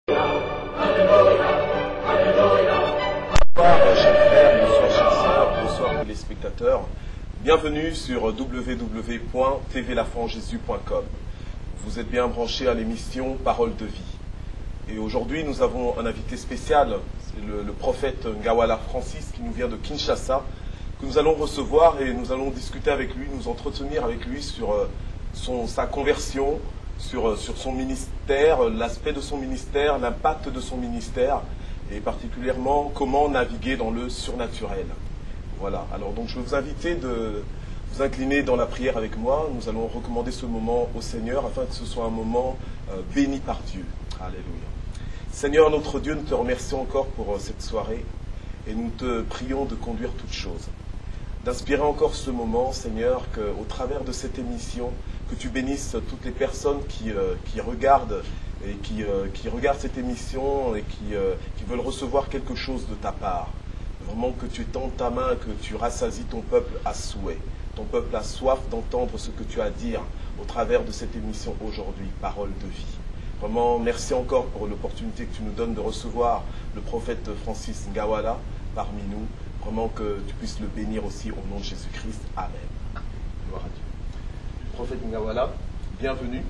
Bonsoir chers frères, bonsoir chers sœurs, bonsoir téléspectateurs. Bienvenue sur www.tvlafranjésus.com. Vous êtes bien branchés à l'émission Parole de vie. Et aujourd'hui nous avons un invité spécial, c'est le prophète Ngawala Francis qui nous vient de Kinshasa, que nous allons recevoir et nous allons discuter avec lui, nous entretenir avec lui sur sa conversion, sur son ministère, l'aspect de son ministère, l'impact de son ministère, et particulièrement comment naviguer dans le surnaturel. Voilà, alors donc je vais vous inviter de vous incliner dans la prière avec moi. Nous allons recommander ce moment au Seigneur afin que ce soit un moment béni par Dieu. Alléluia. Seigneur notre Dieu, nous te remercions encore pour cette soirée et nous te prions de conduire toutes choses. D'inspirer encore ce moment, Seigneur, qu'au travers de cette émission, que tu bénisses toutes les personnes qui regardent et qui regardent cette émission et qui veulent recevoir quelque chose de ta part. Vraiment que tu étends ta main, que tu rassasies ton peuple à souhait. Ton peuple a soif d'entendre ce que tu as à dire au travers de cette émission aujourd'hui, Parole de vie. Vraiment, merci encore pour l'opportunité que tu nous donnes de recevoir le prophète Francis Ngawala parmi nous. Vraiment que tu puisses le bénir aussi au nom de Jésus-Christ. Amen. Gloire à Dieu. Prophète Ngawala, bienvenue.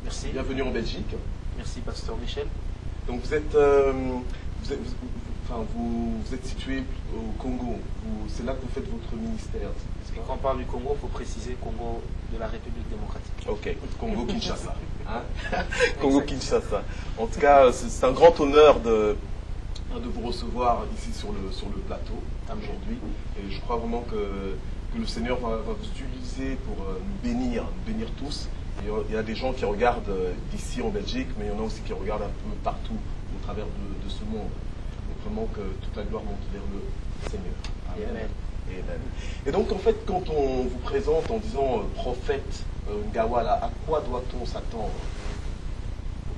Merci. Bienvenue en Belgique. Merci, pasteur Michel. Donc vous êtes situé au Congo. C'est là que vous faites votre ministère. Quand on parle du Congo, il faut préciser Congo de la République démocratique. Ok, Congo-Kinshasa. Hein? Congo-Kinshasa. En tout cas, c'est un grand honneur de vous recevoir ici sur le plateau aujourd'hui. Et je crois vraiment que le Seigneur va vous utiliser pour nous bénir tous. Et il y a des gens qui regardent d'ici en Belgique, mais il y en a aussi qui regardent un peu partout au travers de ce monde. Donc vraiment que toute la gloire monte vers le Seigneur. Amen. Amen. Amen. Et donc en fait, quand on vous présente en disant prophète Ngawala, à quoi doit-on s'attendre?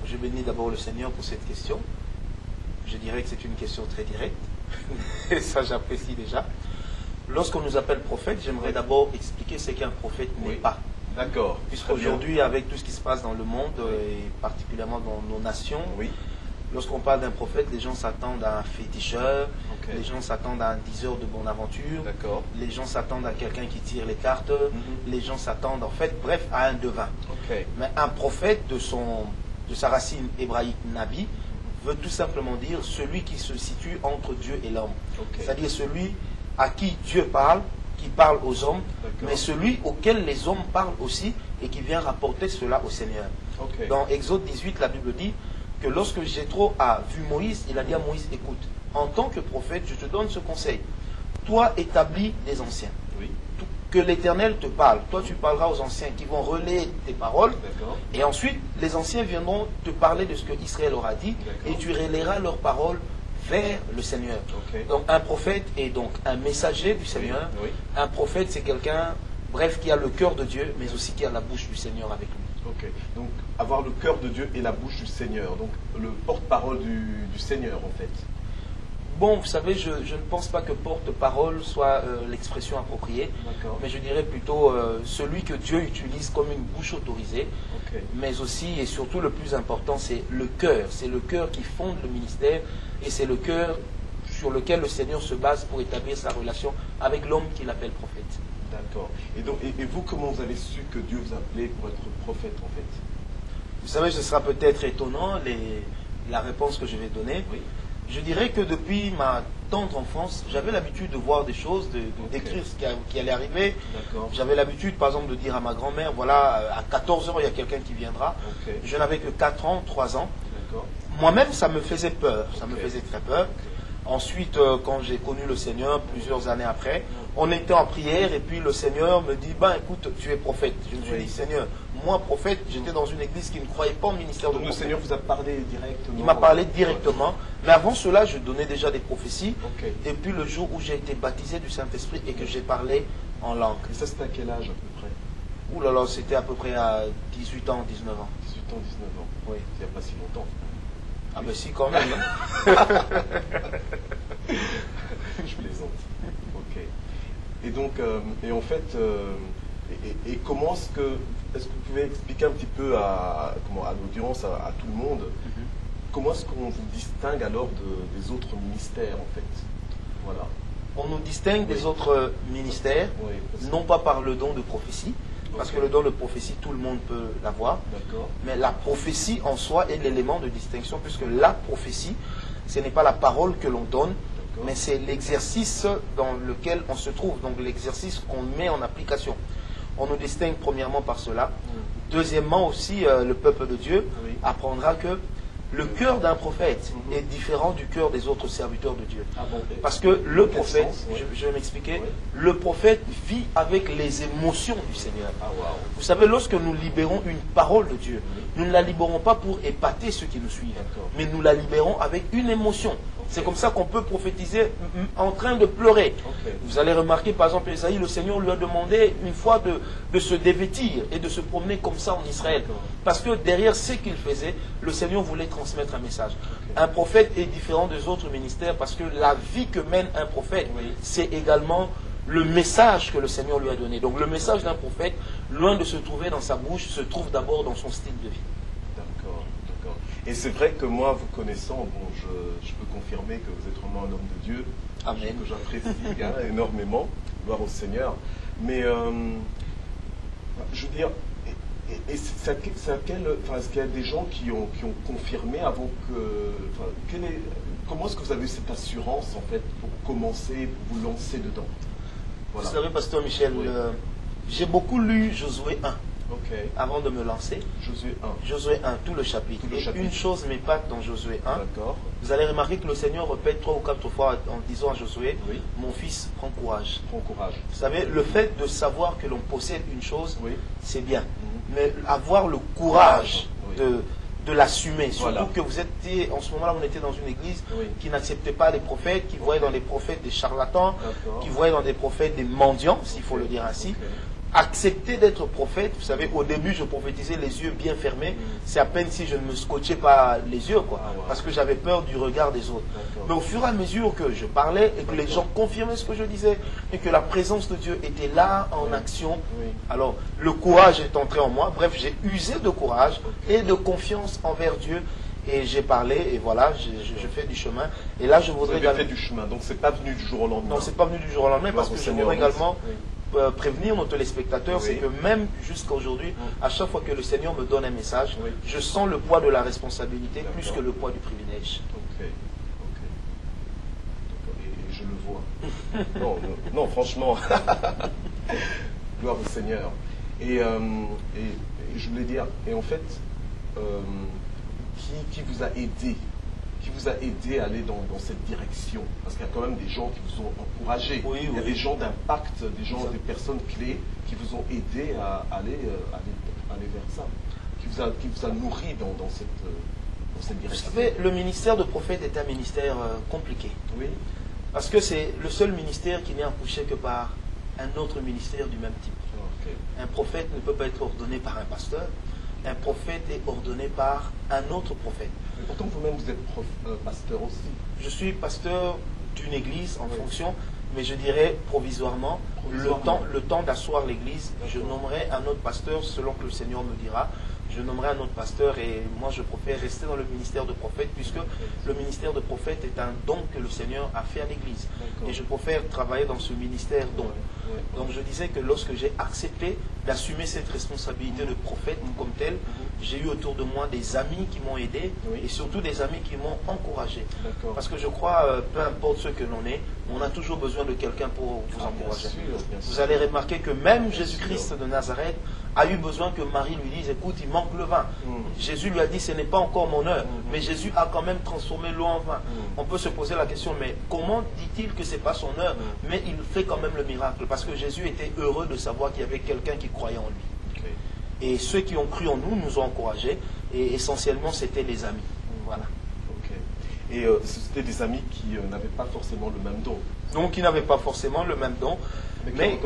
Je bénis d'abord le Seigneur pour cette question. Je dirais que c'est une question très directe. Et ça, j'apprécie déjà. Lorsqu'on nous appelle prophète, j'aimerais d'abord expliquer ce qu'un prophète n'est pas. D'accord. Puisqu'aujourd'hui, avec tout ce qui se passe dans le monde, et particulièrement dans nos nations, oui. Lorsqu'on parle d'un prophète, les gens s'attendent à un féticheur, les gens s'attendent à un diseur de bonne aventure, les gens s'attendent à quelqu'un qui tire les cartes, les gens s'attendent, en fait, bref, à un devin. Mais un prophète, de sa racine hébraïque Nabi, veut tout simplement dire celui qui se situe entre Dieu et l'homme. C'est-à-dire celui à qui Dieu parle, qui parle aux hommes, mais celui auquel les hommes parlent aussi et qui vient rapporter cela au Seigneur. Dans Exode 18, la Bible dit que lorsque Jéthro a vu Moïse, il a dit à Moïse, écoute, en tant que prophète, je te donne ce conseil. Toi, établis des anciens. Que l'Éternel te parle. Toi, tu parleras aux anciens qui vont relayer tes paroles. Et ensuite, les anciens viendront te parler de ce que Israël aura dit. Et tu relayeras leurs paroles vers le Seigneur. Donc, un prophète est donc un messager du Seigneur. Un prophète, c'est quelqu'un, bref, qui a le cœur de Dieu, mais aussi qui a la bouche du Seigneur avec lui. Donc, avoir le cœur de Dieu et la bouche du Seigneur. Donc, le porte-parole du Seigneur, en fait. Bon, vous savez, je ne pense pas que porte-parole soit l'expression appropriée, mais je dirais plutôt celui que Dieu utilise comme une bouche autorisée, mais aussi et surtout le plus important, c'est le cœur. C'est le cœur qui fonde le ministère et c'est le cœur sur lequel le Seigneur se base pour établir sa relation avec l'homme qu'il appelle prophète. D'accord. Et vous, comment vous avez su que Dieu vous appelait pour être prophète, en fait? Vous savez, ce sera peut-être étonnant, la réponse que je vais donner. Je dirais que depuis ma tendre enfance, j'avais l'habitude de voir des choses, d'écrire ce qui allait arriver. J'avais l'habitude, par exemple, de dire à ma grand-mère, voilà, à 14 ans, il y a quelqu'un qui viendra. Je n'avais que 4 ans, 3 ans. Moi-même, ça me faisait peur, ça me faisait très peur. Ensuite, quand j'ai connu le Seigneur, plusieurs années après, on était en prière et puis le Seigneur me dit, ben écoute, tu es prophète. Je me suis dit, Seigneur, moi prophète, j'étais dans une église qui ne croyait pas au ministère de prophète. Le Seigneur vous a parlé directement? Il m'a parlé directement, mais avant cela, je donnais déjà des prophéties. Et puis le jour où j'ai été baptisé du Saint-Esprit et que j'ai parlé en langue. Et ça, c'était à quel âge à peu près? Ouh là là, c'était à peu près à 18 ans, 19 ans. 18 ans, 19 ans. Oui. Il n'y a pas si longtemps. Ah ben si, quand même. Hein. Je plaisante. Ok. Et donc, et en fait, comment est-ce que vous pouvez expliquer un petit peu à l'audience, à tout le monde, comment est-ce qu'on vous distingue alors des autres ministères, en fait? Voilà. On nous distingue des autres ministères, non pas par le don de prophétie, parce que le don de prophétie, tout le monde peut l'avoir, mais la prophétie en soi est l'élément de distinction, puisque la prophétie, ce n'est pas la parole que l'on donne, mais c'est l'exercice dans lequel on se trouve, donc l'exercice qu'on met en application. On nous distingue premièrement par cela. Deuxièmement aussi, le peuple de Dieu apprendra que le cœur d'un prophète est différent du cœur des autres serviteurs de Dieu. Parce que le prophète, je vais m'expliquer, le prophète vit avec les émotions du Seigneur. Vous savez, lorsque nous libérons une parole de Dieu, nous ne la libérons pas pour épater ceux qui nous suivent, mais nous la libérons avec une émotion. C'est comme ça qu'on peut prophétiser en train de pleurer. Vous allez remarquer, par exemple, Esaïe, le Seigneur lui a demandé une fois de se dévêtir et de se promener comme ça en Israël. Parce que derrière ce qu'il faisait, le Seigneur voulait transmettre un message. Un prophète est différent des autres ministères parce que la vie que mène un prophète, c'est également le message que le Seigneur lui a donné. Donc le message d'un prophète, loin de se trouver dans sa bouche, se trouve d'abord dans son style de vie. Et c'est vrai que moi, vous connaissant, bon, je peux confirmer que vous êtes vraiment un homme de Dieu. Amen. Que j'apprécie énormément. Gloire au Seigneur. Mais, je veux dire, est-ce qu'il y a des gens qui ont confirmé avant que... comment est-ce que vous avez cette assurance, en fait, pour commencer, pour vous lancer dedans? Voilà. Vous savez, Pasteur Michel, j'ai beaucoup lu Josué 1. Avant de me lancer, Josué 1, tout le chapitre. Et une chose m'épate dans Josué 1. Vous allez remarquer que le Seigneur répète 3 ou 4 fois en disant à Josué, mon fils, prends courage. Vous savez, le fait de savoir que l'on possède une chose, c'est bien. Mais avoir le courage de l'assumer, surtout que vous étiez, en ce moment-là, on était dans une église qui n'acceptait pas les prophètes, qui voyait dans les prophètes des charlatans, qui voyait dans des prophètes des mendiants, s'il faut le dire ainsi. Accepter d'être prophète, vous savez, au début je prophétisais les yeux bien fermés, c'est à peine si je ne me scotchais pas les yeux, parce que j'avais peur du regard des autres. Mais au fur et à mesure que je parlais et que les gens confirmaient ce que je disais et que la présence de Dieu était là en action, alors le courage est entré en moi. Bref, j'ai usé de courage et de confiance envers Dieu. Et j'ai parlé, et voilà, je fais du chemin. Et là, je voudrais... Vous avez fait du chemin, donc c'est pas venu du jour au lendemain. Non, c'est pas venu du jour au lendemain, parce que je voudrais également prévenir nos téléspectateurs, c'est que même jusqu'à aujourd'hui, à chaque fois que le Seigneur me donne un message, je sens le poids de la responsabilité plus que le poids du privilège. Et je le vois. non, franchement. Gloire au Seigneur. Et je voulais dire, et en fait... Qui vous a aidé? Qui vous a aidé à aller dans cette direction? Parce qu'il y a quand même des gens qui vous ont encouragé. Il y a des gens d'impact, des personnes clés qui vous ont aidé à aller vers ça. Qui vous a nourri dans cette direction. Vous savez, le ministère de prophète est un ministère compliqué. Parce que c'est le seul ministère qui n'est empouché que par un autre ministère du même type. Un prophète ne peut pas être ordonné par un pasteur. Un prophète est ordonné par un autre prophète. Mais pourtant, vous-même, vous êtes pasteur aussi. Je suis pasteur d'une église en fonction, mais je dirais provisoirement. Le temps d'asseoir l'église, je nommerai un autre pasteur selon que le Seigneur me dira. Je nommerai un autre pasteur et moi je préfère rester dans le ministère de prophète puisque le ministère de prophète est un don que le Seigneur a fait à l'église. Et je préfère travailler dans ce ministère don. Donc je disais que lorsque j'ai accepté d'assumer cette responsabilité de prophète comme tel, j'ai eu autour de moi des amis qui m'ont aidé et surtout des amis qui m'ont encouragé. Parce que je crois, peu importe ce que l'on est, on a toujours besoin de quelqu'un pour vous encourager. Bien sûr. Vous allez remarquer que même Jésus-Christ de Nazareth a eu besoin que Marie lui dise, écoute, il manque le vin. Jésus lui a dit, ce n'est pas encore mon heure. Mais Jésus a quand même transformé l'eau en vin. On peut se poser la question, mais comment dit-il que ce n'est pas son heure? Mais il fait quand même le miracle. Parce que Jésus était heureux de savoir qu'il y avait quelqu'un qui croyait en lui. Et ceux qui ont cru en nous ont encouragés. Et essentiellement, c'était les amis. Voilà. Et c'était des amis qui n'avaient pas forcément le même don. Donc, qui n'avaient pas forcément le même don. Mais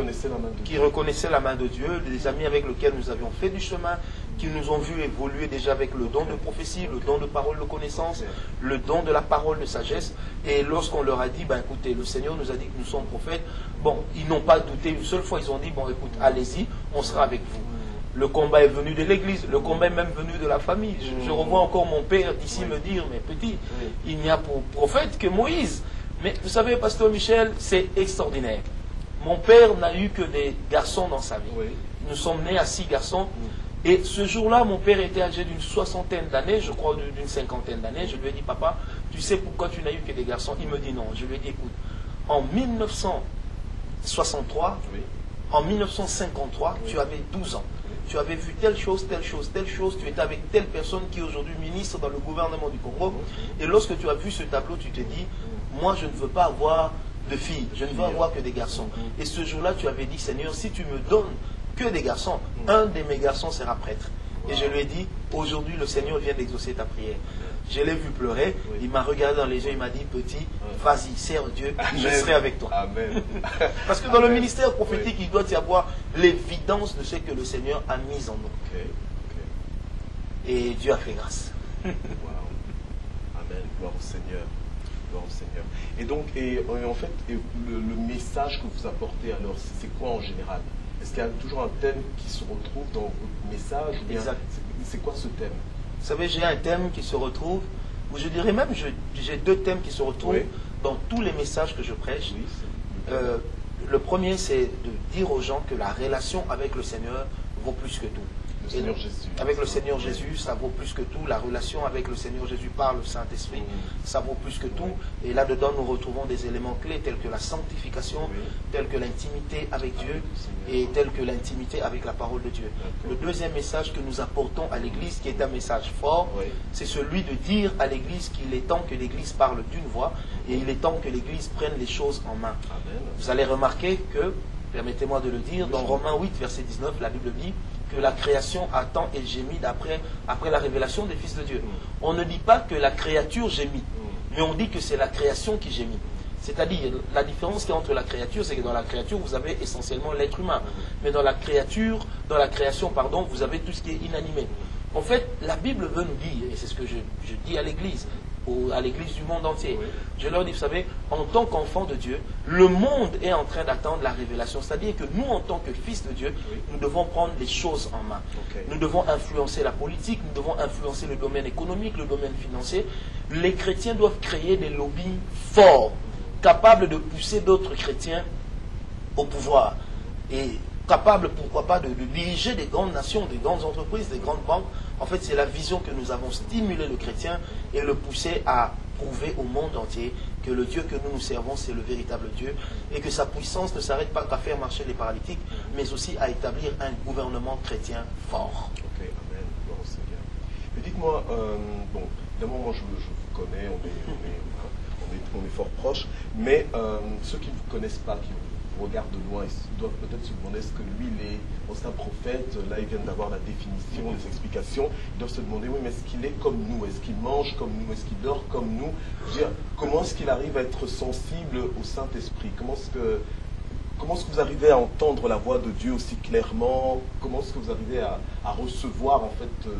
qui reconnaissaient la main de Dieu, des amis avec lesquels nous avions fait du chemin, qui nous ont vu évoluer déjà avec le don de prophétie, le don de parole de connaissance, le don de la parole de sagesse. Et lorsqu'on leur a dit, écoutez, le Seigneur nous a dit que nous sommes prophètes, bon, ils n'ont pas douté une seule fois, ils ont dit, bon, écoute, allez-y, on sera avec vous. Le combat est venu de l'église, le combat est même venu de la famille. Je revois encore mon père d'ici me dire, mais petit, il n'y a pour prophète que Moïse. Mais vous savez, pasteur Michel, c'est extraordinaire. Mon père n'a eu que des garçons dans sa vie. Nous sommes nés à 6 garçons. Et ce jour-là, mon père était âgé d'une 60aine d'années, je crois d'une 50aine d'années. Je lui ai dit, papa, tu sais pourquoi tu n'as eu que des garçons? Il me dit non. Je lui ai dit, écoute, en 1963, en 1953, tu avais 12 ans. Tu avais vu telle chose, telle chose, telle chose. Tu étais avec telle personne qui est aujourd'hui ministre dans le gouvernement du Congo. Et lorsque tu as vu ce tableau, tu t'es dit, moi je ne veux pas avoir de filles, je ne veux avoir que des garçons. Et ce jour-là, tu avais dit, Seigneur, si tu me donnes que des garçons, un de mes garçons sera prêtre. Et je lui ai dit, aujourd'hui le Seigneur vient d'exaucer ta prière. Je l'ai vu pleurer, il m'a regardé dans les yeux, il m'a dit, petit, vas-y, sers Dieu, je serai avec toi. Amen. Parce que dans le ministère prophétique, il doit y avoir l'évidence de ce que le Seigneur a mis en nous. Et Dieu a fait grâce. Wow. Amen, gloire au Seigneur. Gloire au Seigneur. Et donc, en fait, le message que vous apportez alors, c'est quoi en général? Est-ce qu'il y a toujours un thème qui se retrouve dans votre message? Exact. C'est quoi ce thème? Vous savez, j'ai un thème qui se retrouve, ou je dirais même, j'ai 2 thèmes qui se retrouvent dans tous les messages que je prêche. Le premier, c'est de dire aux gens que la relation avec le Seigneur vaut plus que tout. Seigneur Jésus. Avec le Seigneur Jésus, ça vaut plus que tout. La relation avec le Seigneur Jésus par le Saint-Esprit, ça vaut plus que tout. Et là-dedans, nous retrouvons des éléments clés tels que la sanctification, tels que l'intimité avec Dieu et tels que l'intimité avec la parole de Dieu. Le deuxième message que nous apportons à l'Église, qui est un message fort, c'est celui de dire à l'Église qu'il est temps que l'Église parle d'une voix et il est temps que l'Église prenne les choses en main. Vous allez remarquer que, permettez-moi de le dire, dans Romains 8, verset 19, la Bible dit que la création attend et gémit après la révélation des fils de Dieu. On ne dit pas que la créature gémit, mais on dit que c'est la création qui gémit. C'est-à-dire, la différence qu'il y a entre la créature, c'est que dans la créature, vous avez essentiellement l'être humain. Mais dans la création, vous avez tout ce qui est inanimé. En fait, la Bible veut nous dire, et c'est ce que je dis à l'Église, à l'Église du monde entier. Je leur dis, vous savez, en tant qu'enfants de Dieu, le monde est en train d'attendre la révélation. C'est-à-dire que nous, en tant que fils de Dieu, nous devons prendre les choses en main. Nous devons influencer la politique, nous devons influencer le domaine économique, le domaine financier. Les chrétiens doivent créer des lobbies forts, capables de pousser d'autres chrétiens au pouvoir. Et capables, pourquoi pas, de diriger des grandes nations, des grandes entreprises, des grandes banques. En fait, c'est la vision que nous avons stimulé le chrétien et le poussé à prouver au monde entier que le Dieu que nous servons, c'est le véritable Dieu et que sa puissance ne s'arrête pas qu'à faire marcher les paralytiques, mais aussi à établir un gouvernement chrétien fort. Ok, amen, gloire au Seigneur. Mais dites-moi, bon, évidemment, moi je vous connais, on est fort proches, mais ceux qui ne vous connaissent pas, qui vous regardent de loin, ils doivent peut-être se demander est-ce que lui, il est un prophète, là ils viennent d'avoir la définition, les explications, ils doivent se demander, oui, mais est-ce qu'il est comme nous, est-ce qu'il mange comme nous, est-ce qu'il dort comme nous? Je veux dire, comment est-ce qu'il arrive à être sensible au Saint-Esprit? Comment est-ce que vous arrivez à entendre la voix de Dieu aussi clairement? Comment est-ce que vous arrivez à recevoir en fait de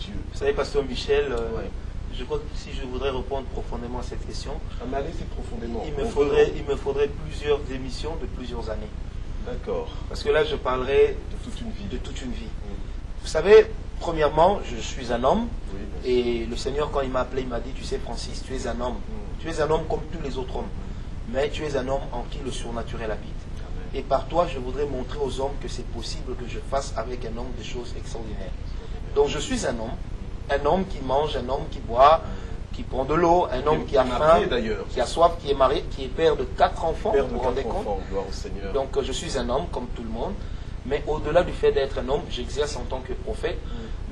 Dieu? Vous savez, pasteur Michel, je crois que si je voudrais répondre profondément à cette question, mais allez-y profondément. Il me faudrait plusieurs émissions de plusieurs années. D'accord. Parce que là, je parlerai de toute une vie. Vous savez, premièrement, je suis un homme. Et le Seigneur, quand il m'a appelé, il m'a dit, tu sais Francis, tu es un homme. Tu es un homme comme tous les autres hommes. Mais tu es un homme en qui le surnaturel habite. Et par toi, je voudrais montrer aux hommes que c'est possible que je fasse avec un homme des choses extraordinaires. Donc je suis un homme qui mange, un homme qui boit, qui prend de l'eau, un homme qui a faim, qui a soif, qui est marié, qui est père de 4 enfants, vous vous rendez compte? Gloire au Seigneur. Donc je suis un homme comme tout le monde, mais au-delà du fait d'être un homme, j'exerce en tant que prophète,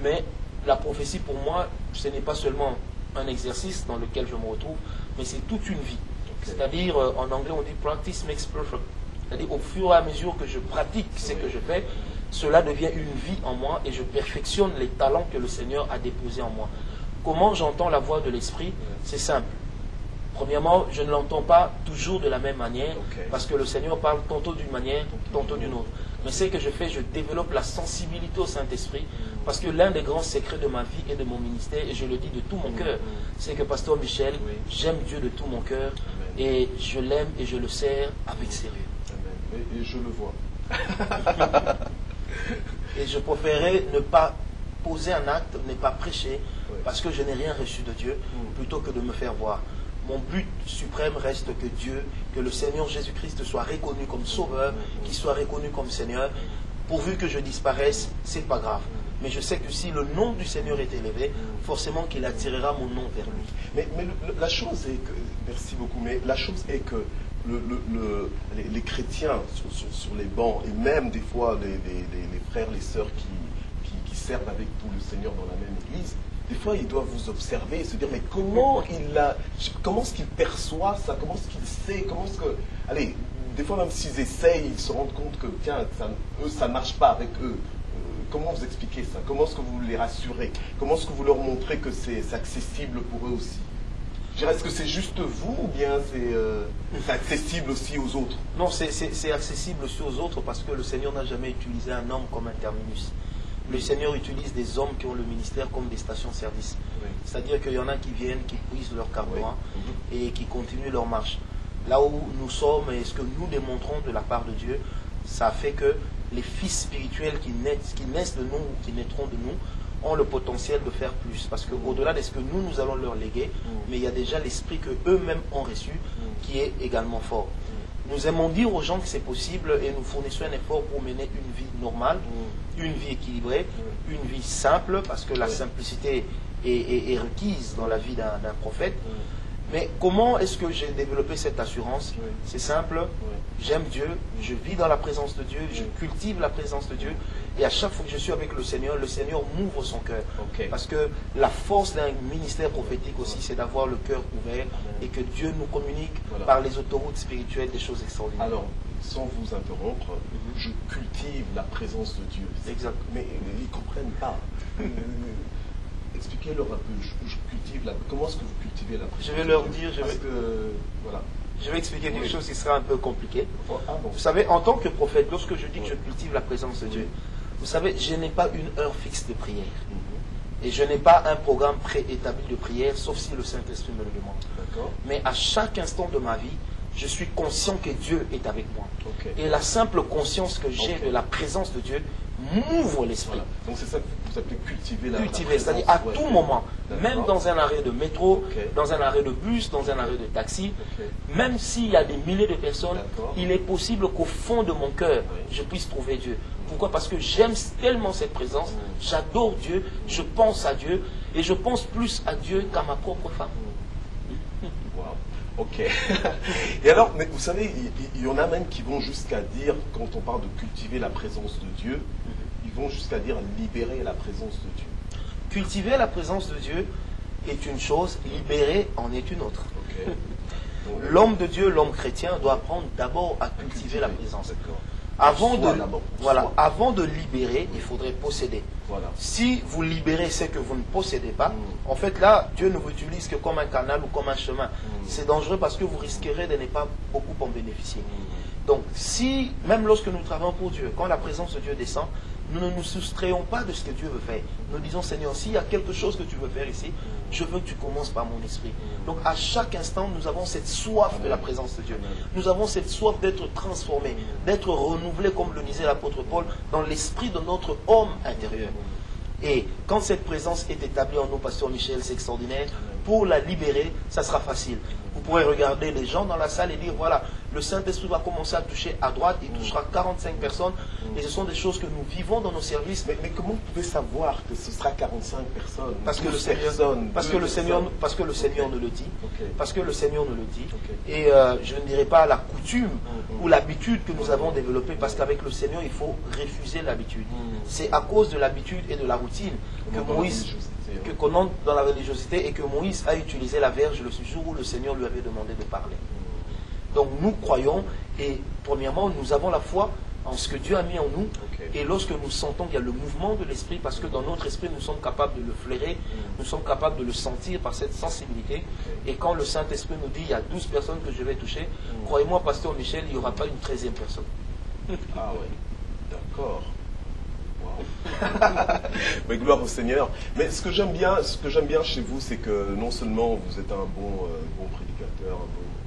mais la prophétie pour moi, ce n'est pas seulement un exercice dans lequel je me retrouve, mais c'est toute une vie. C'est-à-dire, en anglais on dit « practice makes perfect ». C'est-à-dire, au fur et à mesure que je pratique ce que je fais, cela devient une vie en moi et je perfectionne les talents que le Seigneur a déposés en moi. Comment j'entends la voix de l'Esprit? C'est simple. Premièrement, je ne l'entends pas toujours de la même manière, parce que le Seigneur parle tantôt d'une manière, tantôt d'une autre. Mais ce que je fais, je développe la sensibilité au Saint-Esprit, parce que l'un des grands secrets de ma vie et de mon ministère, et je le dis de tout mon cœur, c'est que pasteur Michel, j'aime Dieu de tout mon cœur, et je l'aime et je le sers avec sérieux. Amen. Et je le vois. Et je préférais ne pas poser un acte, ne pas prêcher, parce que je n'ai rien reçu de Dieu, plutôt que de me faire voir. Mon but suprême reste que Dieu, que le Seigneur Jésus-Christ soit reconnu comme Sauveur, qu'il soit reconnu comme Seigneur. Pourvu que je disparaisse, c'est pas grave. Mais je sais que si le nom du Seigneur est élevé, forcément qu'il attirera mon nom vers lui. Mais la chose est que, merci beaucoup, mais la chose est que les chrétiens sur les bancs, et même des fois les frères, les sœurs qui servent avec vous le Seigneur dans la même église, des fois ils doivent vous observer et se dire, mais comment est-ce qu'il perçoit ça, comment est-ce qu'il sait, allez, des fois même s'ils essayent, ils se rendent compte que, tiens, ça ne marche pas avec eux. Comment vous expliquez ça? Comment est-ce que vous les rassurez? Comment est-ce que vous leur montrez que c'est accessible pour eux aussi? Est-ce que c'est juste vous ou bien c'est accessible aussi aux autres? Non, c'est accessible aussi aux autres parce que le Seigneur n'a jamais utilisé un homme comme un terminus. Le Seigneur utilise des hommes qui ont le ministère comme des stations-service. Oui. C'est-à-dire qu'il y en a qui viennent, qui puisent leur carburant et qui continuent leur marche. Là où nous sommes et ce que nous démontrons de la part de Dieu, ça fait que les fils spirituels qui naissent de nous ou qui naîtront de nous ont le potentiel de faire plus. Parce qu'au-delà de ce que nous allons leur léguer, mais il y a déjà l'esprit qu'eux-mêmes ont reçu qui est également fort. Nous aimons dire aux gens que c'est possible et nous fournissons un effort pour mener une vie normale, une vie équilibrée, une vie simple, parce que la simplicité est requise dans la vie d'un prophète. Mais comment est-ce que j'ai développé cette assurance? C'est simple, j'aime Dieu, je vis dans la présence de Dieu, je cultive la présence de Dieu, et à chaque fois que je suis avec le Seigneur m'ouvre son cœur. Parce que la force d'un ministère prophétique aussi, c'est d'avoir le cœur ouvert et que Dieu nous communique par les autoroutes spirituelles des choses extraordinaires. Alors, sans vous interrompre, je cultive la présence de Dieu. Exact. Mais ils ne comprennent pas. Expliquez-leur un peu, comment est-ce que vous cultivez la présence? Je vais leur dire, voilà. Je vais expliquer quelque chose qui sera un peu compliqué. Vous savez, en tant que prophète, lorsque je dis que je cultive la présence de Dieu, vous savez, je n'ai pas une heure fixe de prière. Et je n'ai pas un programme préétabli de prière, sauf si le Saint-Esprit me le demande. Mais à chaque instant de ma vie, je suis conscient que Dieu est avec moi. Et la simple conscience que j'ai de la présence de Dieu m'ouvre l'esprit. Voilà. Donc c'est ça que vous appelez cultiver la présence. C'est-à-dire à tout moment, même dans un arrêt de métro, dans un arrêt de bus, dans un arrêt de taxi, même s'il y a des milliers de personnes, il est possible qu'au fond de mon cœur, je puisse trouver Dieu. Pourquoi? Parce que j'aime tellement cette présence, j'adore Dieu, je pense à Dieu, et je pense plus à Dieu qu'à ma propre femme. Ok. Et alors, mais vous savez, il y en a même qui vont jusqu'à dire, quand on parle de cultiver la présence de Dieu, ils vont jusqu'à dire libérer la présence de Dieu. Cultiver la présence de Dieu est une chose, libérer en est une autre. L'homme de Dieu, l'homme chrétien, doit apprendre d'abord à cultiver la présence. Avant de libérer, il faudrait posséder. Si vous libérez ce que vous ne possédez pas, en fait là, Dieu ne vous utilise que comme un canal ou comme un chemin. C'est dangereux parce que vous risquerez de ne pas beaucoup en bénéficier. Donc, même lorsque nous travaillons pour Dieu, quand la présence de Dieu descend, nous ne nous soustrayons pas de ce que Dieu veut faire. Nous disons, Seigneur, s'il y a quelque chose que tu veux faire ici, je veux que tu commences par mon esprit. Donc à chaque instant, nous avons cette soif de la présence de Dieu. Nous avons cette soif d'être transformés, d'être renouvelés, comme le disait l'apôtre Paul, dans l'esprit de notre homme intérieur. Et quand cette présence est établie en nous, Pasteur Michel, c'est extraordinaire. Pour la libérer, ça sera facile. Vous pourrez regarder les gens dans la salle et dire, voilà, le Saint-Esprit va commencer à toucher à droite, il touchera 45 personnes. Et ce sont des choses que nous vivons dans nos services. Mais comment vous pouvez savoir que ce sera 45 personnes? Parce que le Seigneur nous le dit. Parce que le Seigneur nous le dit. Et je ne dirais pas la coutume ou l'habitude que nous avons développée, parce qu'avec le Seigneur, il faut refuser l'habitude. C'est à cause de l'habitude et de la routine qu'on entre dans la religiosité et que Moïse a utilisé la verge le jour où le Seigneur lui avait demandé de parler. Donc nous croyons, et premièrement, nous avons la foi en ce que Dieu a mis en nous, et lorsque nous sentons qu'il y a le mouvement de l'esprit, parce que dans notre esprit, nous sommes capables de le flairer, nous sommes capables de le sentir par cette sensibilité, et quand le Saint-Esprit nous dit, il y a 12 personnes que je vais toucher, croyez-moi, Pasteur Michel, il n'y aura pas une 13e personne. Ah oui, d'accord. Mais gloire au Seigneur. Mais ce que j'aime bien chez vous, c'est que non seulement vous êtes un bon prédicateur,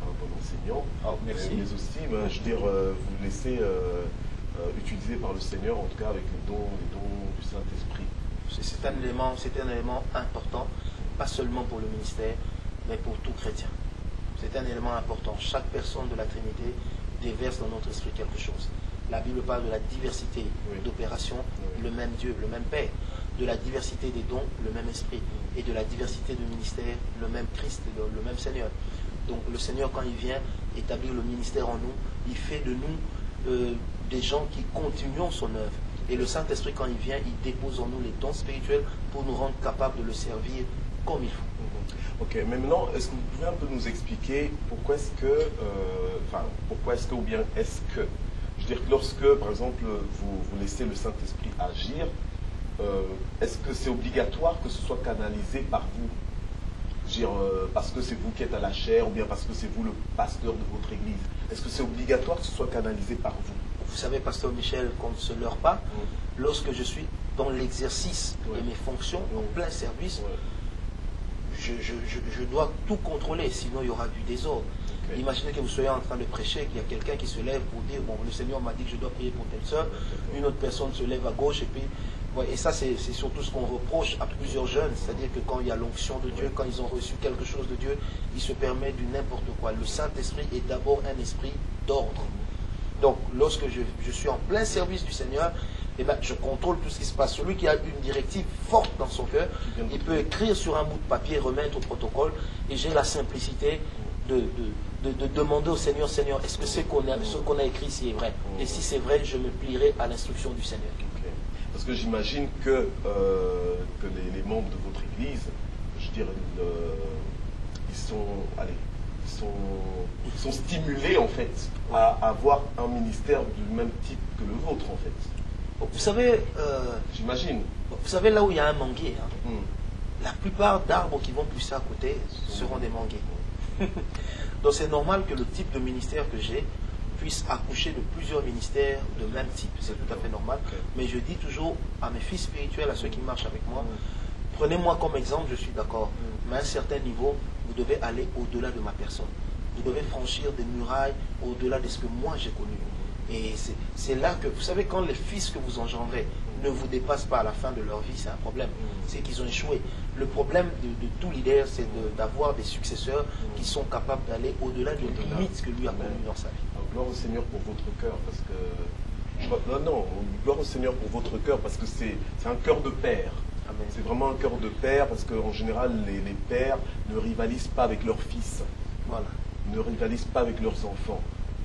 un bon enseignant, merci. mais aussi, je veux dire, vous laissez utilisés par le Seigneur, en tout cas avec les dons du Saint-Esprit. C'est un élément important, pas seulement pour le ministère, mais pour tout chrétien. C'est un élément important. Chaque personne de la Trinité déverse dans notre esprit quelque chose. La Bible parle de la diversité d'opérations, le même Dieu, le même Père, de la diversité des dons, le même Esprit, et de la diversité de ministères, le même Christ, le même Seigneur. Donc le Seigneur, quand il vient établir le ministère en nous, il fait de nous des gens qui continuons son œuvre. Et le Saint-Esprit, quand il vient, il dépose en nous les dons spirituels pour nous rendre capables de le servir comme il faut. Ok, mais maintenant, est-ce que vous pouvez un peu nous expliquer pourquoi est-ce que, ou bien est-ce que, je veux dire que lorsque, par exemple, vous laissez le Saint-Esprit agir, est-ce que c'est obligatoire que ce soit canalisé par vous? Je veux dire, parce que c'est vous qui êtes à la chaire, ou bien parce que c'est vous le pasteur de votre église. Est-ce que c'est obligatoire que ce soit canalisé par vous? Vous savez, pasteur Michel, qu'on ne se leurre pas, lorsque je suis dans l'exercice de mes fonctions, en plein service, je dois tout contrôler, sinon il y aura du désordre. Imaginez que vous soyez en train de prêcher, qu'il y a quelqu'un qui se lève pour dire, bon, le Seigneur m'a dit que je dois prier pour telle soeur, une autre personne se lève à gauche, et puis, et ça c'est surtout ce qu'on reproche à plusieurs jeunes, c'est-à-dire que quand il y a l'onction de Dieu, quand ils ont reçu quelque chose de Dieu, ils se permettent du n'importe quoi. Le Saint-Esprit est d'abord un esprit d'ordre. Donc, lorsque je suis en plein service du Seigneur, eh ben, je contrôle tout ce qui se passe. Celui qui a une directive forte dans son cœur, il peut écrire sur un bout de papier, remettre au protocole, et j'ai la simplicité de demander au Seigneur, Seigneur, est-ce que ce qu'on a écrit ici est vrai? Et si c'est vrai, je me plierai à l'instruction du Seigneur. Parce que j'imagine que les membres de votre église, je dirais, ils sont stimulés en fait à avoir un ministère du même type que le vôtre en fait. Vous savez, j'imagine. Vous savez, là où il y a un manguier, la plupart d'arbres qui vont pousser à côté seront des manguiers. Donc c'est normal que le type de ministère que j'ai puisse accoucher de plusieurs ministères de même type. C'est tout à fait normal. Mais je dis toujours à mes fils spirituels, à ceux qui marchent avec moi, prenez-moi comme exemple, je suis d'accord. Mais à un certain niveau, vous devez aller au-delà de ma personne. Vous devez franchir des murailles au-delà de ce que moi j'ai connu. Et c'est là que, vous savez, quand les fils que vous engendrez ne vous dépassent pas à la fin de leur vie, c'est un problème. C'est qu'ils ont échoué. Le problème de tout leader, c'est d'avoir des successeurs qui sont capables d'aller au-delà des limites que lui a connues dans sa vie. Alors, gloire au Seigneur pour votre cœur, parce que... Non, gloire au Seigneur pour votre cœur, parce que c'est un cœur de père. C'est vraiment un cœur de père, parce qu'en général, les pères ne rivalisent pas avec leurs fils. Voilà. Ne rivalisent pas avec leurs enfants.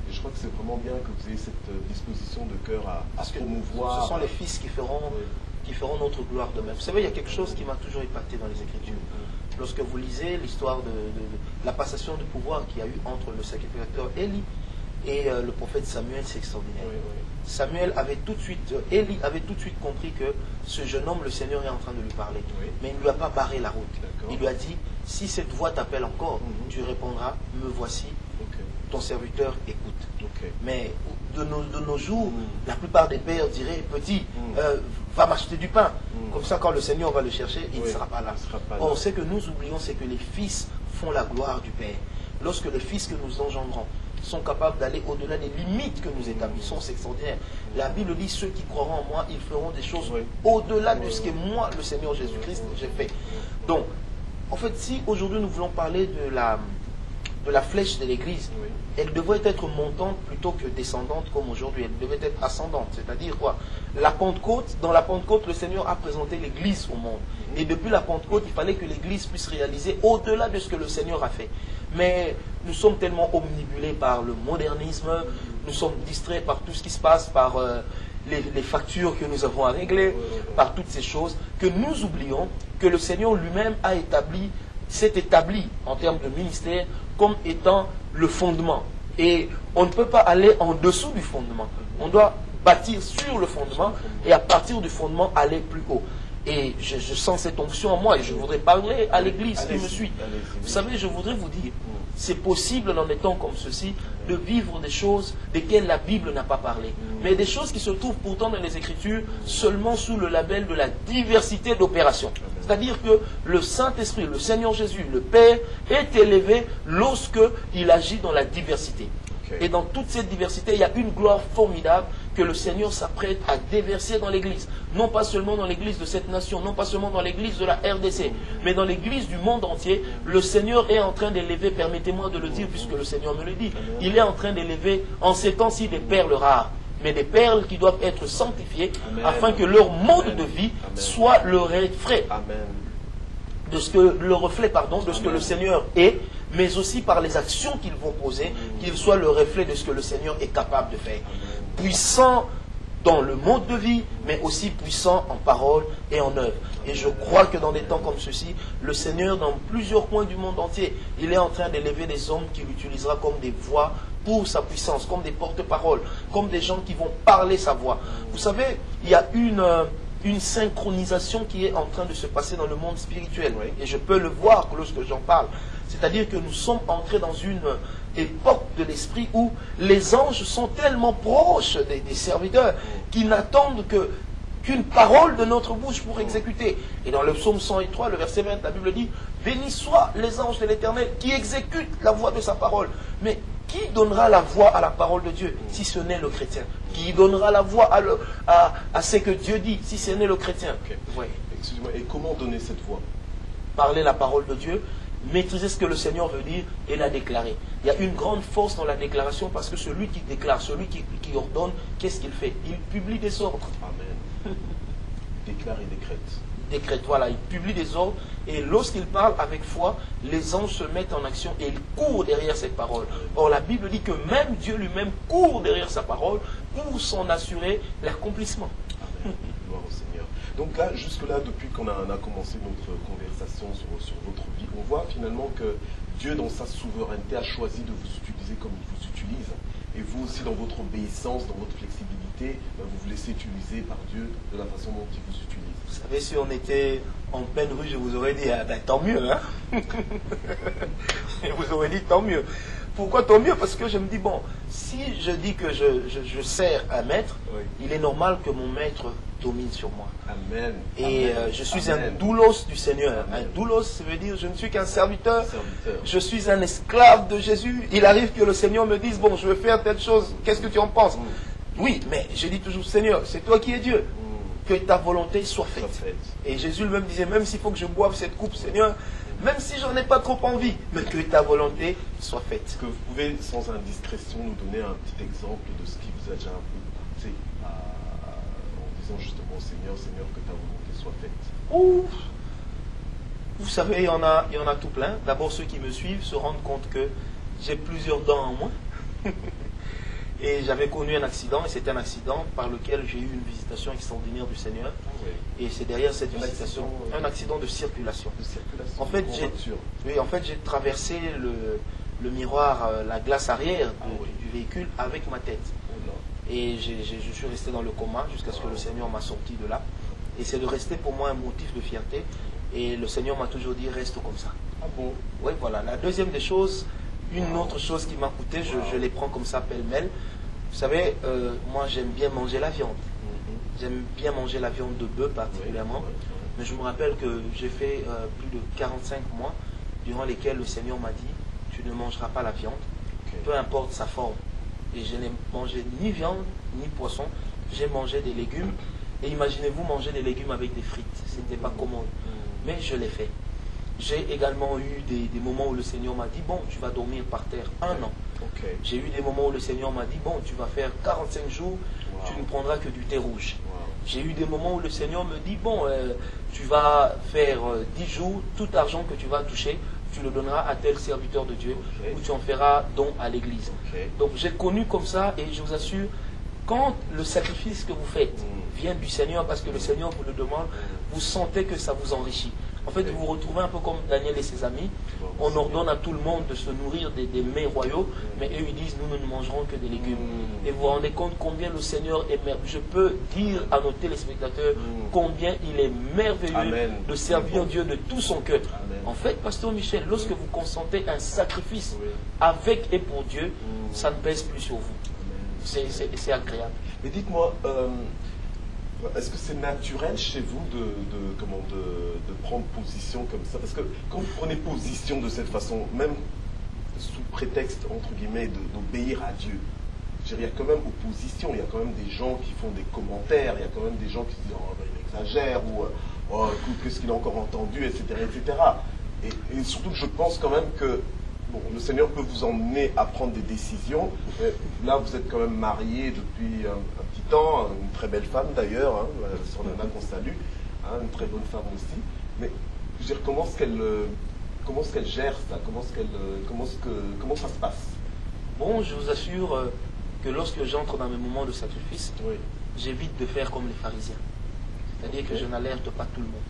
Et je crois que c'est vraiment bien que vous ayez cette disposition de cœur à promouvoir. Ce sont les fils qui feront notre gloire de même. Vous savez, il y a quelque chose qui m'a toujours impacté dans les Écritures. Lorsque vous lisez l'histoire de la passation de pouvoir qu'il y a eu entre le sacrificateur Élie et le prophète Samuel, c'est extraordinaire. Samuel avait tout de suite, Élie avait tout de suite compris que ce jeune homme, le Seigneur est en train de lui parler. Mais il ne lui a pas barré la route. Il lui a dit, si cette voix t'appelle encore, tu répondras, me voici, ton serviteur écoute. Mais de nos jours, la plupart des pères diraient, petit, va m'acheter du pain. Comme ça, quand le Seigneur va le chercher, il ne sera pas là. Or, ce que nous oublions, c'est que les fils font la gloire du Père. Lorsque les fils que nous engendrons sont capables d'aller au-delà des limites que nous établissons, c'est extraordinaire. La Bible dit, ceux qui croiront en moi, ils feront des choses au-delà de ce que moi, le Seigneur Jésus-Christ, j'ai fait. Donc, en fait, si aujourd'hui nous voulons parler de la flèche de l'Église, elle devrait être montante plutôt que descendante comme aujourd'hui. Elle devait être ascendante. C'est-à-dire quoi? La Pentecôte, dans la Pentecôte, le Seigneur a présenté l'Église au monde. Et depuis la Pentecôte, il fallait que l'Église puisse réaliser au-delà de ce que le Seigneur a fait. Mais nous sommes tellement omnibulés par le modernisme, nous sommes distraits par tout ce qui se passe, par les factures que nous avons à régler, par toutes ces choses, que nous oublions que le Seigneur lui-même s'est établi en termes de ministère comme étant le fondement. Et on ne peut pas aller en dessous du fondement. On doit bâtir sur le fondement et à partir du fondement aller plus haut. Et je sens cette onction en moi et je voudrais parler à l'église qui me suit. Vous savez, je voudrais vous dire, c'est possible dans des temps comme ceci de vivre des choses desquelles la Bible n'a pas parlé. Mais des choses qui se trouvent pourtant dans les Écritures seulement sous le label de la diversité d'opérations. C'est-à-dire que le Saint-Esprit, le Seigneur Jésus, le Père, est élevé lorsque il agit dans la diversité. Et dans toute cette diversité, il y a une gloire formidable que le Seigneur s'apprête à déverser dans l'Église. Non pas seulement dans l'Église de cette nation, non pas seulement dans l'Église de la RDC, mais dans l'Église du monde entier. Le Seigneur est en train d'élever, permettez-moi de le dire puisque le Seigneur me le dit, il est en train d'élever en ces temps-ci des perles rares, mais des perles qui doivent être sanctifiées afin que leur mode de vie soit le reflet de ce que le Seigneur est, mais aussi par les actions qu'ils vont poser, qu'ils soient le reflet de ce que le Seigneur est capable de faire. Puissant dans le mode de vie, mais aussi puissant en parole et en œuvre. Et je crois que dans des temps comme ceux-ci, le Seigneur, dans plusieurs coins du monde entier, il est en train d'élever des hommes qu'il utilisera comme des voix pour sa puissance, comme des porte-paroles, comme des gens qui vont parler sa voix. Vous savez, il y a une synchronisation qui est en train de se passer dans le monde spirituel. Et je peux le voir lorsque j'en parle. C'est-à-dire que nous sommes entrés dans une époque de l'esprit où les anges sont tellement proches des serviteurs qu'ils n'attendent qu'une parole de notre bouche pour exécuter. Et dans le psaume 103, le verset 20, la Bible dit « Bénis soient les anges de l'Éternel qui exécutent la voix de sa parole. » Mais qui donnera la voix à la parole de Dieu si ce n'est le chrétien? Qui donnera la voix à ce que Dieu dit si ce n'est le chrétien? Ouais. Excusez-moi, et comment donner cette voix? Parler la parole de Dieu, maîtriser ce que le Seigneur veut dire et la déclarer. Il y a une grande force dans la déclaration parce que celui qui déclare, celui qui ordonne, qu'est-ce qu'il fait? Il publie des ordres. Amen. Déclare et décrète. Décrète, voilà, il publie des ordres et lorsqu'il parle avec foi, les anges se mettent en action et ils courent derrière cette parole. Or la Bible dit que même Dieu lui-même court derrière sa parole pour s'en assurer l'accomplissement. Amen. Gloire au Seigneur. Donc là, jusque-là, depuis qu'on a commencé notre conversation sur votre vie, on voit finalement que Dieu, dans sa souveraineté, a choisi de vous utiliser comme il vous utilise. Et vous aussi, dans votre obéissance, dans votre flexibilité, vous vous laissez utiliser par Dieu de la façon dont il vous utilise. Vous savez, si on était en pleine rue, je vous aurais dit, ah ben tant mieux, hein. Je vous aurais dit tant mieux. Pourquoi tant mieux? Parce que je me dis, bon, si je dis que je sers un maître, il est normal que mon maître domine sur moi. Amen. Et je suis un doulos du Seigneur. Un doulos, ça veut dire je ne suis qu'un serviteur. Je suis un esclave de Jésus. Il arrive que le Seigneur me dise, bon, je veux faire telle chose, qu'est-ce que tu en penses? Oui, mais je dis toujours, Seigneur, c'est toi qui es Dieu. Que ta volonté soit faite. Et Jésus lui-même disait, même s'il faut que je boive cette coupe, Seigneur, même si j'en ai pas trop envie, mais que ta volonté soit faite. Est-ce que vous pouvez, sans indiscrétion, nous donner un petit exemple de ce qui vous a déjà un peu coûté en disant justement, Seigneur, que ta volonté soit faite? Ouf. Vous savez, il y en a tout plein. D'abord, ceux qui me suivent se rendent compte que j'ai plusieurs dents en moins. Et j'avais connu un accident, et c'était un accident par lequel j'ai eu une visitation extraordinaire du Seigneur. Et c'est derrière cette visitation, un accident de circulation. En fait, j'ai traversé le miroir, la glace arrière du véhicule avec ma tête. Et je suis resté dans le coma jusqu'à ce que le Seigneur m'a sorti de là. Et c'est de rester pour moi un motif de fierté. Et le Seigneur m'a toujours dit, reste comme ça. Ah bon? Oui, voilà. La deuxième des choses, une autre chose qui m'a coûté, je les prends comme ça pêle-mêle. Vous savez, moi j'aime bien manger la viande. J'aime bien manger la viande de bœuf particulièrement. Mais je me rappelle que j'ai fait plus de 45 mois durant lesquels le Seigneur m'a dit, tu ne mangeras pas la viande, peu importe sa forme. Et je n'ai mangé ni viande, ni poisson. J'ai mangé des légumes. Et imaginez-vous manger des légumes avec des frites. Ce n'était pas commode. Mais je l'ai fait. J'ai également eu des moments où le Seigneur m'a dit, bon, tu vas dormir par terre 1 an. J'ai eu des moments où le Seigneur m'a dit, bon, tu vas faire 45 jours, tu ne prendras que du thé rouge. J'ai eu des moments où le Seigneur me dit, bon, tu vas faire 10 jours, tout argent que tu vas toucher, tu le donneras à tel serviteur de Dieu, ou tu en feras don à l'église. Donc j'ai connu comme ça, et je vous assure, quand le sacrifice que vous faites vient du Seigneur, parce que le Seigneur vous le demande, vous sentez que ça vous enrichit. En fait, vous vous retrouvez un peu comme Daniel et ses amis. On ordonne à tout le monde de se nourrir des mets royaux, mais eux ils disent, nous ne mangerons que des légumes. Et vous vous rendez compte combien le Seigneur est merveilleux. Je peux dire à nos téléspectateurs combien il est merveilleux de servir Dieu de tout son cœur. En fait, Pasteur Michel, lorsque vous consentez un sacrifice avec et pour Dieu, ça ne pèse plus sur vous. C'est agréable. Mais dites-moi, est-ce que c'est naturel chez vous de prendre position comme ça? Parce que quand vous prenez position de cette façon, même sous prétexte, entre guillemets, d'obéir à Dieu, il y a quand même opposition, il y a quand même des gens qui font des commentaires, il y a quand même des gens qui se disent « oh, ben, il exagère » ou « oh, écoute, qu'est-ce qu'il a encore entendu » etc. etc. Et surtout que je pense quand même que bon, le Seigneur peut vous emmener à prendre des décisions. Là, vous êtes quand même marié depuis un petit temps, une très belle femme d'ailleurs, hein, sur Nana qu'on salue, hein, une très bonne femme aussi. Mais je veux dire, comment est-ce qu'elle gère ça, comment ça se passe? Bon, je vous assure que lorsque j'entre dans mes moments de sacrifice, oui, j'évite de faire comme les pharisiens. C'est-à-dire que je n'alerte pas tout le monde.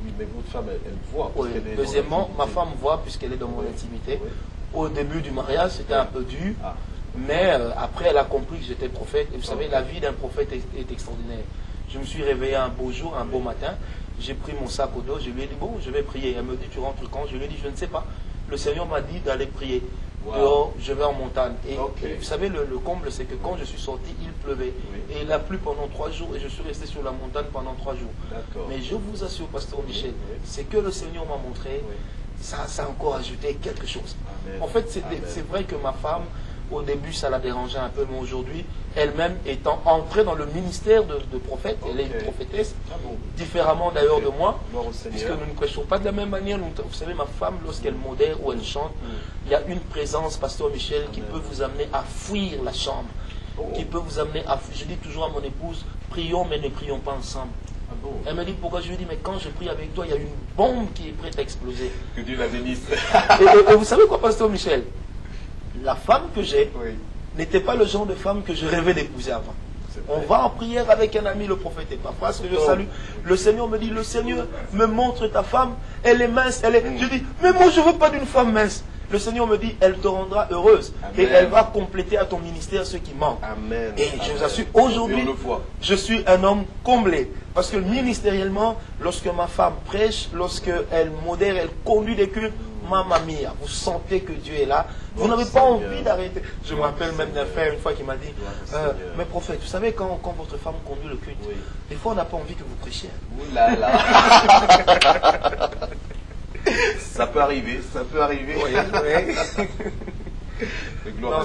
Oui, mais votre femme, elle voit. Oui. Deuxièmement, ma femme voit puisqu'elle est dans mon intimité. Oui. Au début du mariage, c'était un peu dur. Ah. Mais après, elle a compris que j'étais prophète. Et vous savez, la vie d'un prophète est extraordinaire. Je me suis réveillé un beau jour, un beau matin. J'ai pris mon sac au dos. Je lui ai dit, bon, je vais prier. Elle me dit, tu rentres quand? Je lui ai dit, je ne sais pas. Le Seigneur m'a dit d'aller prier. Wow. Dehors, je vais en montagne. Et vous savez, le comble, c'est que quand je suis sorti, il pleuvait. Oui. Et il a plu pendant 3 jours et je suis resté sur la montagne pendant 3 jours. Mais je vous assure, pasteur Michel, c'est que le Seigneur m'a montré, ça a encore ajouté quelque chose. Amen. En fait, c'est vrai que ma femme, au début, ça la dérangeait un peu, mais aujourd'hui, elle-même étant entrée dans le ministère de prophète, elle est une prophétesse, différemment d'ailleurs de moi, puisque nous ne prêchons pas de la même manière. Vous savez, ma femme, lorsqu'elle modère ou elle chante, il y a une présence, pasteur Michel, qui peut vous amener à fuir la chambre, qui peut vous amener à fuir. Je dis toujours à mon épouse, prions mais ne prions pas ensemble. Elle me dit pourquoi? Je lui dis mais quand je prie avec toi, il y a une bombe qui est prête à exploser. Que Dieu la bénisse. Et vous savez quoi, pasteur Michel? La femme que j'ai n'était pas le genre de femme que je rêvais d'épouser avant. On va en prière avec un ami, le prophète, et parfois, ce que je salue, le Seigneur me dit, le Seigneur me montre ta femme, elle est mince, elle est... Je dis, mais moi je ne veux pas d'une femme mince. Le Seigneur me dit, elle te rendra heureuse. Amen. Et elle va compléter à ton ministère ce qui manque. Amen. Et je vous assure, aujourd'hui, je suis un homme comblé. Parce que ministériellement, lorsque ma femme prêche, lorsqu'elle modère, elle conduit des cultes, Mamma mia, vous sentez que Dieu est là. Vous n'avez pas envie d'arrêter. Je me rappelle même d'un frère une fois qui m'a dit, mais prophète, vous savez quand votre femme conduit le culte, des fois on n'a pas envie que vous prêchiez. Ouh là là. Ça peut arriver, ça peut arriver.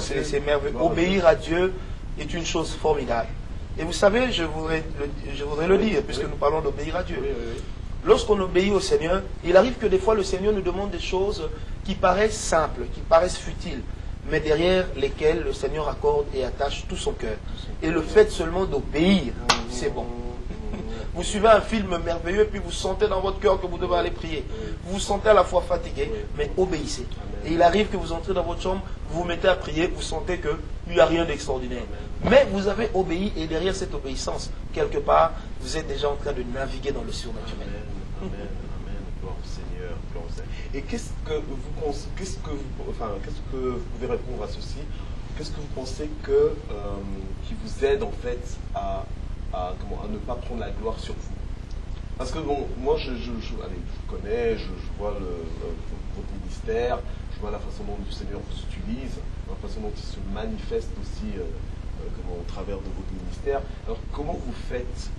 C'est merveilleux. Obéir à Dieu est une chose formidable. Et vous savez, je voudrais le dire, puisque nous parlons d'obéir à Dieu. Lorsqu'on obéit au Seigneur, il arrive que des fois le Seigneur nous demande des choses qui paraissent simples, qui paraissent futiles, mais derrière lesquelles le Seigneur accorde et attache tout son cœur. Et le fait seulement d'obéir, c'est bon. Vous suivez un film merveilleux, puis vous sentez dans votre cœur que vous devez aller prier. Vous vous sentez à la fois fatigué, mais obéissez. Et il arrive que vous entrez dans votre chambre, vous vous mettez à prier, vous sentez qu'il n'y a rien d'extraordinaire. Mais vous avez obéi, et derrière cette obéissance, quelque part, vous êtes déjà en train de naviguer dans le surnaturel. Amen, amen, gloire au Seigneur, gloire au Seigneur. Et qu'est-ce que vous pouvez répondre à ceci? Qu'est-ce que vous pensez qui vous aide en fait à ne pas prendre la gloire sur vous? Parce que bon, moi je connais, je vois votre ministère, je vois la façon dont le Seigneur vous utilise, la façon dont il se manifeste aussi au travers de votre ministère. Alors comment vous faites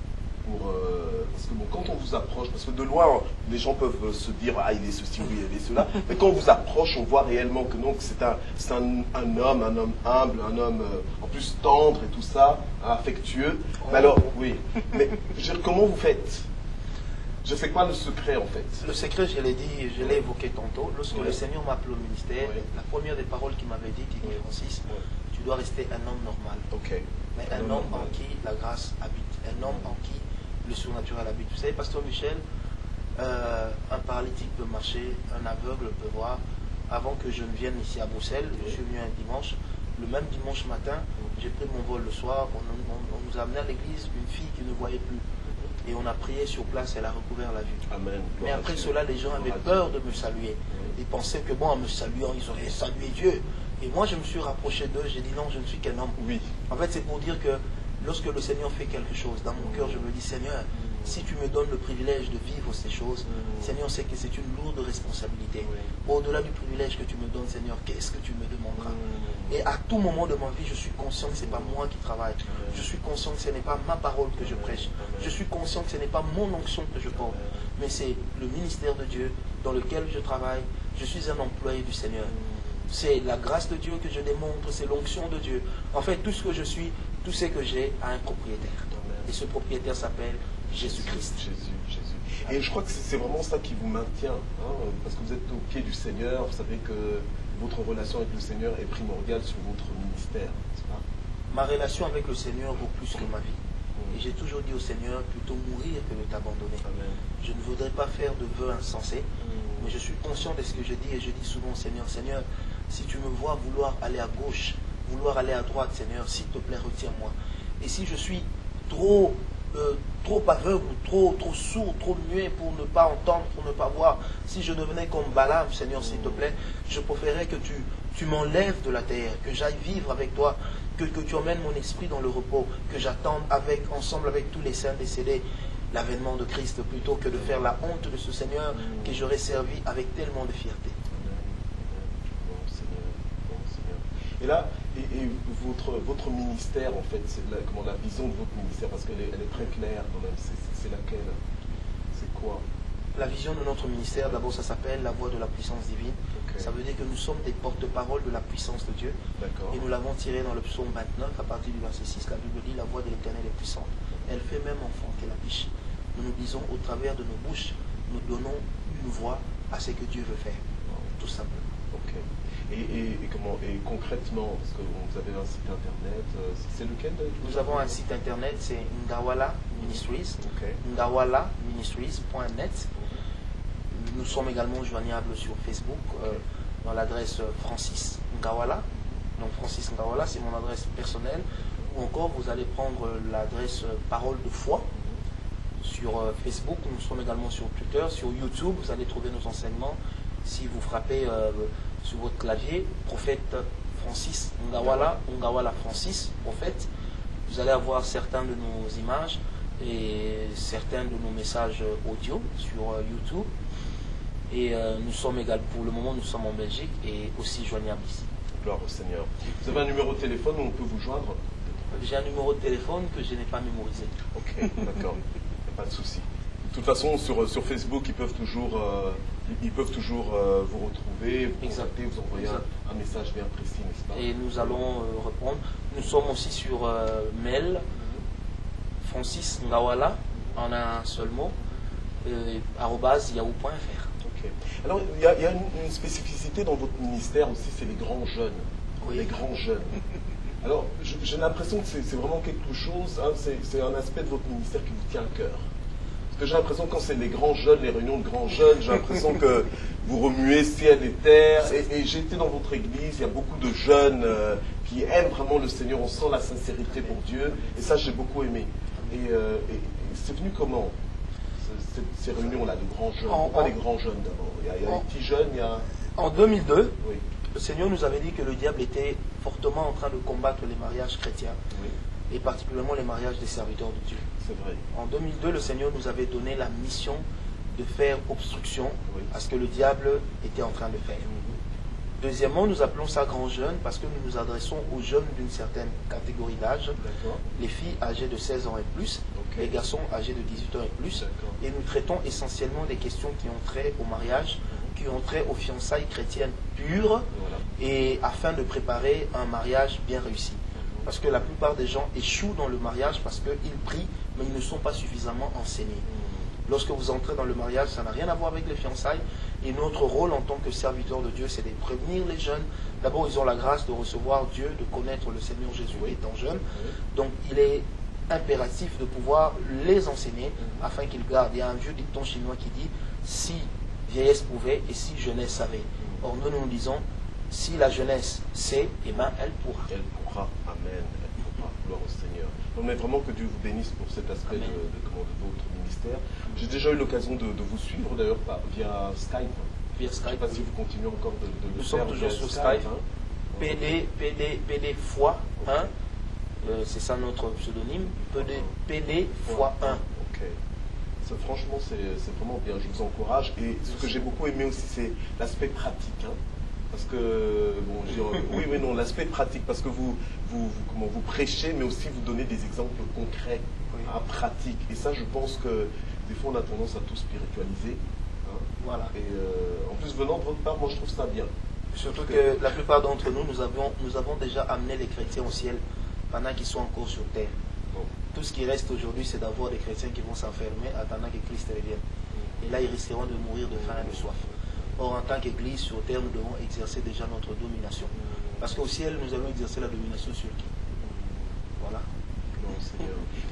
parce que bon, quand on vous approche, parce que de loin, les gens peuvent se dire ah il est ceci, oui, il est cela, mais quand on vous approche, on voit réellement que non, que c'est un homme humble, un homme en plus tendre et tout ça, affectueux. Mais alors, oui, mais comment vous faites? Je sais quoi le secret en fait? Le secret, je l'ai dit, je l'ai évoqué tantôt. Lorsque le Seigneur m'a appelé au ministère, la première des paroles qu'il m'avait dit, il dit Francis, tu dois rester un homme normal. Mais un homme en qui la grâce habite, un homme en qui le surnaturel habite. Vous savez, pasteur Michel, un paralytique peut marcher, un aveugle peut voir. Avant que je ne vienne ici à Bruxelles, je suis venu un dimanche. Le même dimanche matin, j'ai pris mon vol le soir. On nous a amené à l'église une fille qui ne voyait plus. Et on a prié sur place, elle a recouvert la vue. Amen. Mais après cela, les gens avaient peur de me saluer. Ils pensaient que bon, en me saluant, ils auraient salué Dieu. Et moi, je me suis rapproché d'eux, j'ai dit non, je ne suis qu'un homme. Oui. En fait, c'est pour dire que lorsque le Seigneur fait quelque chose, dans mon cœur, je me dis, Seigneur, si tu me donnes le privilège de vivre ces choses, Seigneur, c'est que c'est une lourde responsabilité. Au-delà du privilège que tu me donnes, Seigneur, qu'est-ce que tu me demanderas? Et à tout moment de ma vie, je suis conscient que ce n'est pas moi qui travaille. Je suis conscient que ce n'est pas ma parole que je prêche. Je suis conscient que ce n'est pas mon onction que je porte. Mais c'est le ministère de Dieu dans lequel je travaille. Je suis un employé du Seigneur. C'est la grâce de Dieu que je démontre, c'est l'onction de Dieu. En fait, tout ce que je suis, tout ce que j'ai a un propriétaire. Et ce propriétaire s'appelle Jésus-Christ. Jésus. Et je crois que c'est vraiment ça qui vous maintient, hein, parce que vous êtes au pied du Seigneur, vous savez que votre relation avec le Seigneur est primordiale sur votre ministère, n'est-ce pas? Ma relation avec le Seigneur vaut plus que ma vie. Et j'ai toujours dit au Seigneur, plutôt mourir que de t'abandonner. Je ne voudrais pas faire de vœux insensés, mais je suis conscient de ce que je dis et je dis souvent au Seigneur, Seigneur, si tu me vois vouloir aller à gauche, vouloir aller à droite, Seigneur, s'il te plaît, retiens-moi. Et si je suis trop aveugle, trop sourd, trop muet pour ne pas entendre, pour ne pas voir, si je devenais comme Balaam, Seigneur, s'il te plaît, je préférerais que tu m'enlèves de la terre, que j'aille vivre avec toi, que tu emmènes mon esprit dans le repos, que j'attende ensemble avec tous les saints décédés l'avènement de Christ, plutôt que de faire la honte de ce Seigneur que j'aurais servi avec tellement de fierté. Bon Seigneur. Et là, votre ministère, en fait, c'est la vision de votre ministère, parce qu'elle est très claire quand même, c'est laquelle? C'est quoi? La vision de notre ministère, d'abord, ça s'appelle la voix de la puissance divine. Okay. Ça veut dire que nous sommes des porte-paroles de la puissance de Dieu. Et nous l'avons tiré dans le psaume 29, à partir du verset 6. La Bible dit, la voix de l'Éternel est puissante. Elle fait même enfanter la biche. Nous disons, au travers de nos bouches, nous donnons une voix à ce que Dieu veut faire. Tout simplement. Ok. Et concrètement, parce que vous avez un site internet, c'est lequel? Nous avons un site internet, c'est Ngawala Ministries, ngawalaministries.net. Nous sommes également joignables sur Facebook dans l'adresse Francis Ngawala. Donc Francis Ngawala, c'est mon adresse personnelle. Ou encore, vous allez prendre l'adresse Parole de foi sur Facebook. Nous sommes également sur Twitter, sur YouTube. Vous allez trouver nos enseignements. Si vous frappez sur votre clavier, prophète Francis Ngawala, ou Ngawala Francis, prophète, vous allez avoir certains de nos images et certains de nos messages audio sur YouTube. Et nous sommes également, pour le moment, nous sommes en Belgique et aussi joignables ici. Gloire au Seigneur. Vous avez un numéro de téléphone où on peut vous joindre? J'ai un numéro de téléphone que je n'ai pas mémorisé. Ok, d'accord. Pas de souci. De toute façon, sur Facebook, ils peuvent toujours vous retrouver, vous contacter, vous envoyer un message bien précis, n'est-ce pas? Et nous allons répondre. Nous sommes aussi sur mail, Francis Ngawala, en un seul mot, @yahoo.fr. Okay. Alors, il y a une spécificité dans votre ministère aussi, c'est les grands jeunes. Oui. Les grands jeunes. Alors, j'ai l'impression que c'est vraiment quelque chose, hein, c'est un aspect de votre ministère qui vous tient à cœur. Parce que j'ai l'impression que quand c'est les grands jeunes, les réunions de grands jeunes, j'ai l'impression que vous remuez ciel et terre. Et j'ai été dans votre église, il y a beaucoup de jeunes qui aiment vraiment le Seigneur, on sent la sincérité pour Dieu. Et ça, j'ai beaucoup aimé. Et c'est venu comment, ces réunions-là de grands jeunes? Pourquoi les grands jeunes d'abord? Il y a les petits jeunes, il y a... En 2002, oui. Le Seigneur nous avait dit que le diable était fortement en train de combattre les mariages chrétiens, oui. Et particulièrement les mariages des serviteurs de Dieu. C'est vrai. En 2002, le Seigneur nous avait donné la mission de faire obstruction, oui, à ce que le diable était en train de faire. Deuxièmement, nous appelons ça grands jeunes parce que nous nous adressons aux jeunes d'une certaine catégorie d'âge, les filles âgées de 16 ans et plus, okay, les garçons âgés de 18 ans et plus, et nous traitons essentiellement des questions qui ont trait au mariage, qui ont trait aux fiançailles chrétiennes pures, voilà, et afin de préparer un mariage bien réussi. Parce que la plupart des gens échouent dans le mariage parce qu'ils prient, mais ils ne sont pas suffisamment enseignés. Lorsque vous entrez dans le mariage, ça n'a rien à voir avec les fiançailles. Et notre rôle en tant que serviteur de Dieu, c'est de prévenir les jeunes. D'abord, ils ont la grâce de recevoir Dieu, de connaître le Seigneur Jésus étant jeunes. Donc, il est impératif de pouvoir les enseigner afin qu'ils gardent. Il y a un vieux dicton chinois qui dit « Si vieillesse pouvait et si jeunesse savait ». Or, nous nous disons « Si la jeunesse sait, eh bien, elle pourra ». Elle pourra. Amen. Elle pourra. Gloire au Seigneur. Mais vraiment que Dieu vous bénisse pour cet aspect de votre ministère. J'ai déjà eu l'occasion de vous suivre d'ailleurs via Skype. Via Skype. Je ne sais pas si vous continuez encore de le faire. Nous sommes toujours sur Skype. PD fois 1. C'est ça notre pseudonyme. PD fois 1. Ok. Ça, franchement, c'est vraiment bien. Je vous encourage. Et ce que j'ai beaucoup aimé aussi, c'est l'aspect pratique. Hein. Parce que, bon, l'aspect pratique, parce que vous prêchez, mais aussi vous donnez des exemples concrets, pratiques. Et ça, je pense que des fois, on a tendance à tout spiritualiser. Hein. Voilà. Et en plus, venant de votre part, moi, je trouve ça bien. Surtout que la plupart d'entre nous, nous avons déjà amené les chrétiens au ciel pendant qu'ils sont encore sur terre. Tout ce qui reste aujourd'hui, c'est d'avoir des chrétiens qui vont s'enfermer attendant que Christ revienne. Et là, ils risqueront de mourir de faim et de soif. Or, en tant qu'Église sur terre, nous devons exercer déjà notre domination. Parce qu'au ciel, nous allons exercer la domination sur qui? Voilà. Non,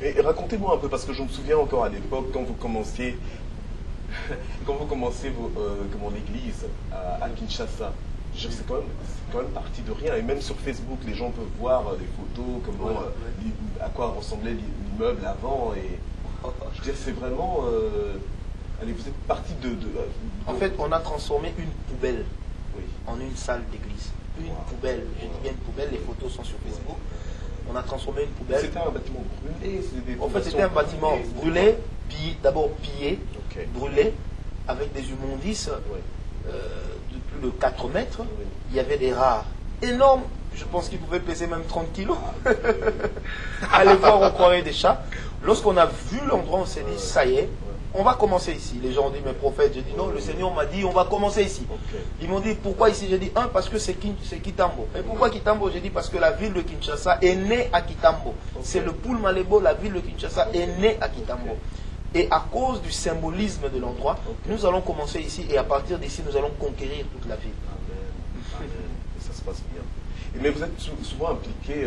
et racontez-moi un peu, parce que je me souviens encore à l'époque, quand vous commenciez l'église à Kinshasa, c'est quand même parti de rien. Et même sur Facebook, les gens peuvent voir des photos, à quoi ressemblait l'immeuble avant. Et je veux dire, c'est vraiment... allez, vous êtes parti En fait, on a transformé une poubelle en une salle d'église. Une poubelle, je dis bien une poubelle, les photos sont sur Facebook. On a transformé une poubelle. C'était un bâtiment brûlé? En fait, c'était un bâtiment brûlé, d'abord pillé, brûlé, avec des immondices de plus de 4 mètres. Il y avait des rats énormes, je pense qu'ils pouvaient peser même 30 kilos. Allez voir, on croirait des chats. Lorsqu'on a vu l'endroit, on s'est dit, ça y est, on va commencer ici. Les gens ont dit, mais prophète, j'ai dit non, le Seigneur m'a dit, on va commencer ici. Ils m'ont dit, pourquoi ici? J'ai dit, parce que c'est Kitambo. Et pourquoi Kitambo? J'ai dit, parce que la ville de Kinshasa est née à Kitambo. C'est le Poul Malebo, la ville de Kinshasa est née à Kitambo. Et à cause du symbolisme de l'endroit, nous allons commencer ici et à partir d'ici, nous allons conquérir toute la ville. Amen. Et ça se passe bien. Mais vous êtes souvent impliqué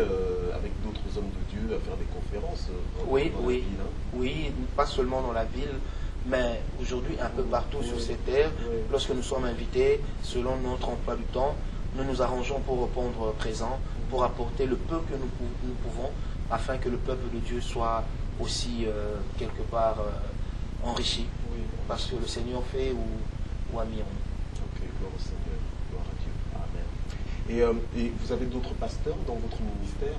avec d'autres hommes de Dieu à faire des conférences dans la ville, hein? Oui, pas seulement dans la ville, mais aujourd'hui un peu partout sur ces terres. Lorsque nous sommes invités, selon notre emploi du temps, nous nous arrangeons pour répondre présent, pour apporter le peu que nous pouvons, afin que le peuple de Dieu soit aussi quelque part enrichi, parce que le Seigneur fait ou a mis en nous. Ok, gloire au Seigneur, gloire à Dieu. Amen. Et vous avez d'autres pasteurs dans votre ministère?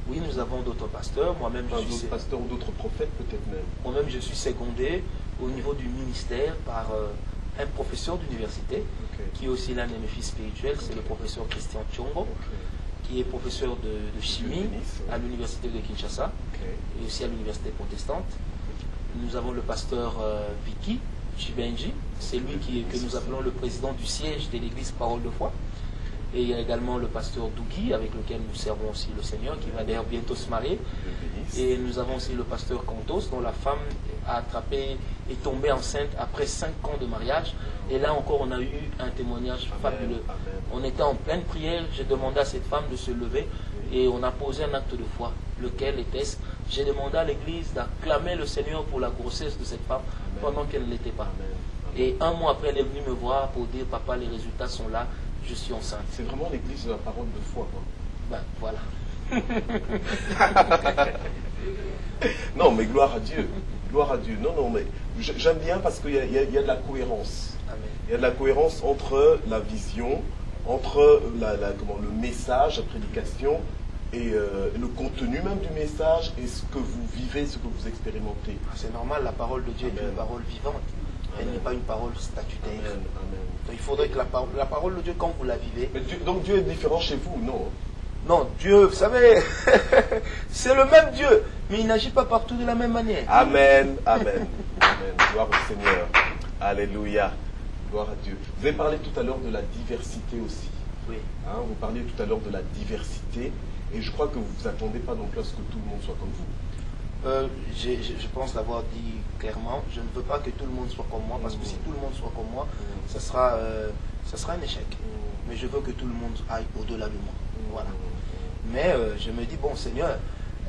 Oui, nous avons d'autres pasteurs. Moi-même, d'autres pasteurs ou d'autres prophètes peut-être même. Moi-même, je suis secondé au niveau du ministère par un professeur d'université, qui est aussi l'un de mes fils spirituels, c'est le professeur Christian Tchongo, qui est professeur de chimie à l'université de Kinshasa et aussi à l'université protestante. Nous avons le pasteur Vicky Chibenji, c'est lui que nous appelons le président du siège de l'église Parole de Foi. Et il y a également le pasteur Dougui, avec lequel nous servons aussi le Seigneur, qui va d'ailleurs bientôt se marier. Et nous avons aussi le pasteur Cantos, dont la femme est tombée enceinte après 5 ans de mariage. Et là encore, on a eu un témoignage fabuleux. On était en pleine prière, j'ai demandé à cette femme de se lever et on a posé un acte de foi. Lequel était-ce? J'ai demandé à l'église d'acclamer le Seigneur pour la grossesse de cette femme pendant qu'elle ne l'était pas. Et un mois après, elle est venue me voir pour dire, papa, les résultats sont là. Je suis enceinte. C'est vraiment l'église de la parole de foi, quoi. Ben, voilà. Non, mais gloire à Dieu. Gloire à Dieu. Non, mais j'aime bien parce qu'il y a de la cohérence. Amen. Il y a de la cohérence entre la vision, entre le message, la prédication, et le contenu même du message, et ce que vous vivez, ce que vous expérimentez. C'est normal, la parole de Dieu est une parole vivante. Elle n'est pas une parole statutaire. Amen. Donc il faudrait que la parole de Dieu, quand vous la vivez... Mais donc Dieu est différent chez vous, non? Non, Dieu, vous savez, c'est le même Dieu, mais il n'agit pas partout de la même manière. Amen, amen, amen. Gloire au Seigneur. Alléluia. Gloire à Dieu. Vous avez parlé tout à l'heure de la diversité aussi. Oui. Hein, vous parliez tout à l'heure de la diversité, et je crois que vous ne vous attendez pas non plus à ce que tout le monde soit comme vous. Je pense l'avoir dit clairement. Je ne veux pas que tout le monde soit comme moi, parce que si tout le monde soit comme moi, ça sera un échec. Mais je veux que tout le monde aille au-delà de moi. Voilà. Mais je me dis, bon Seigneur,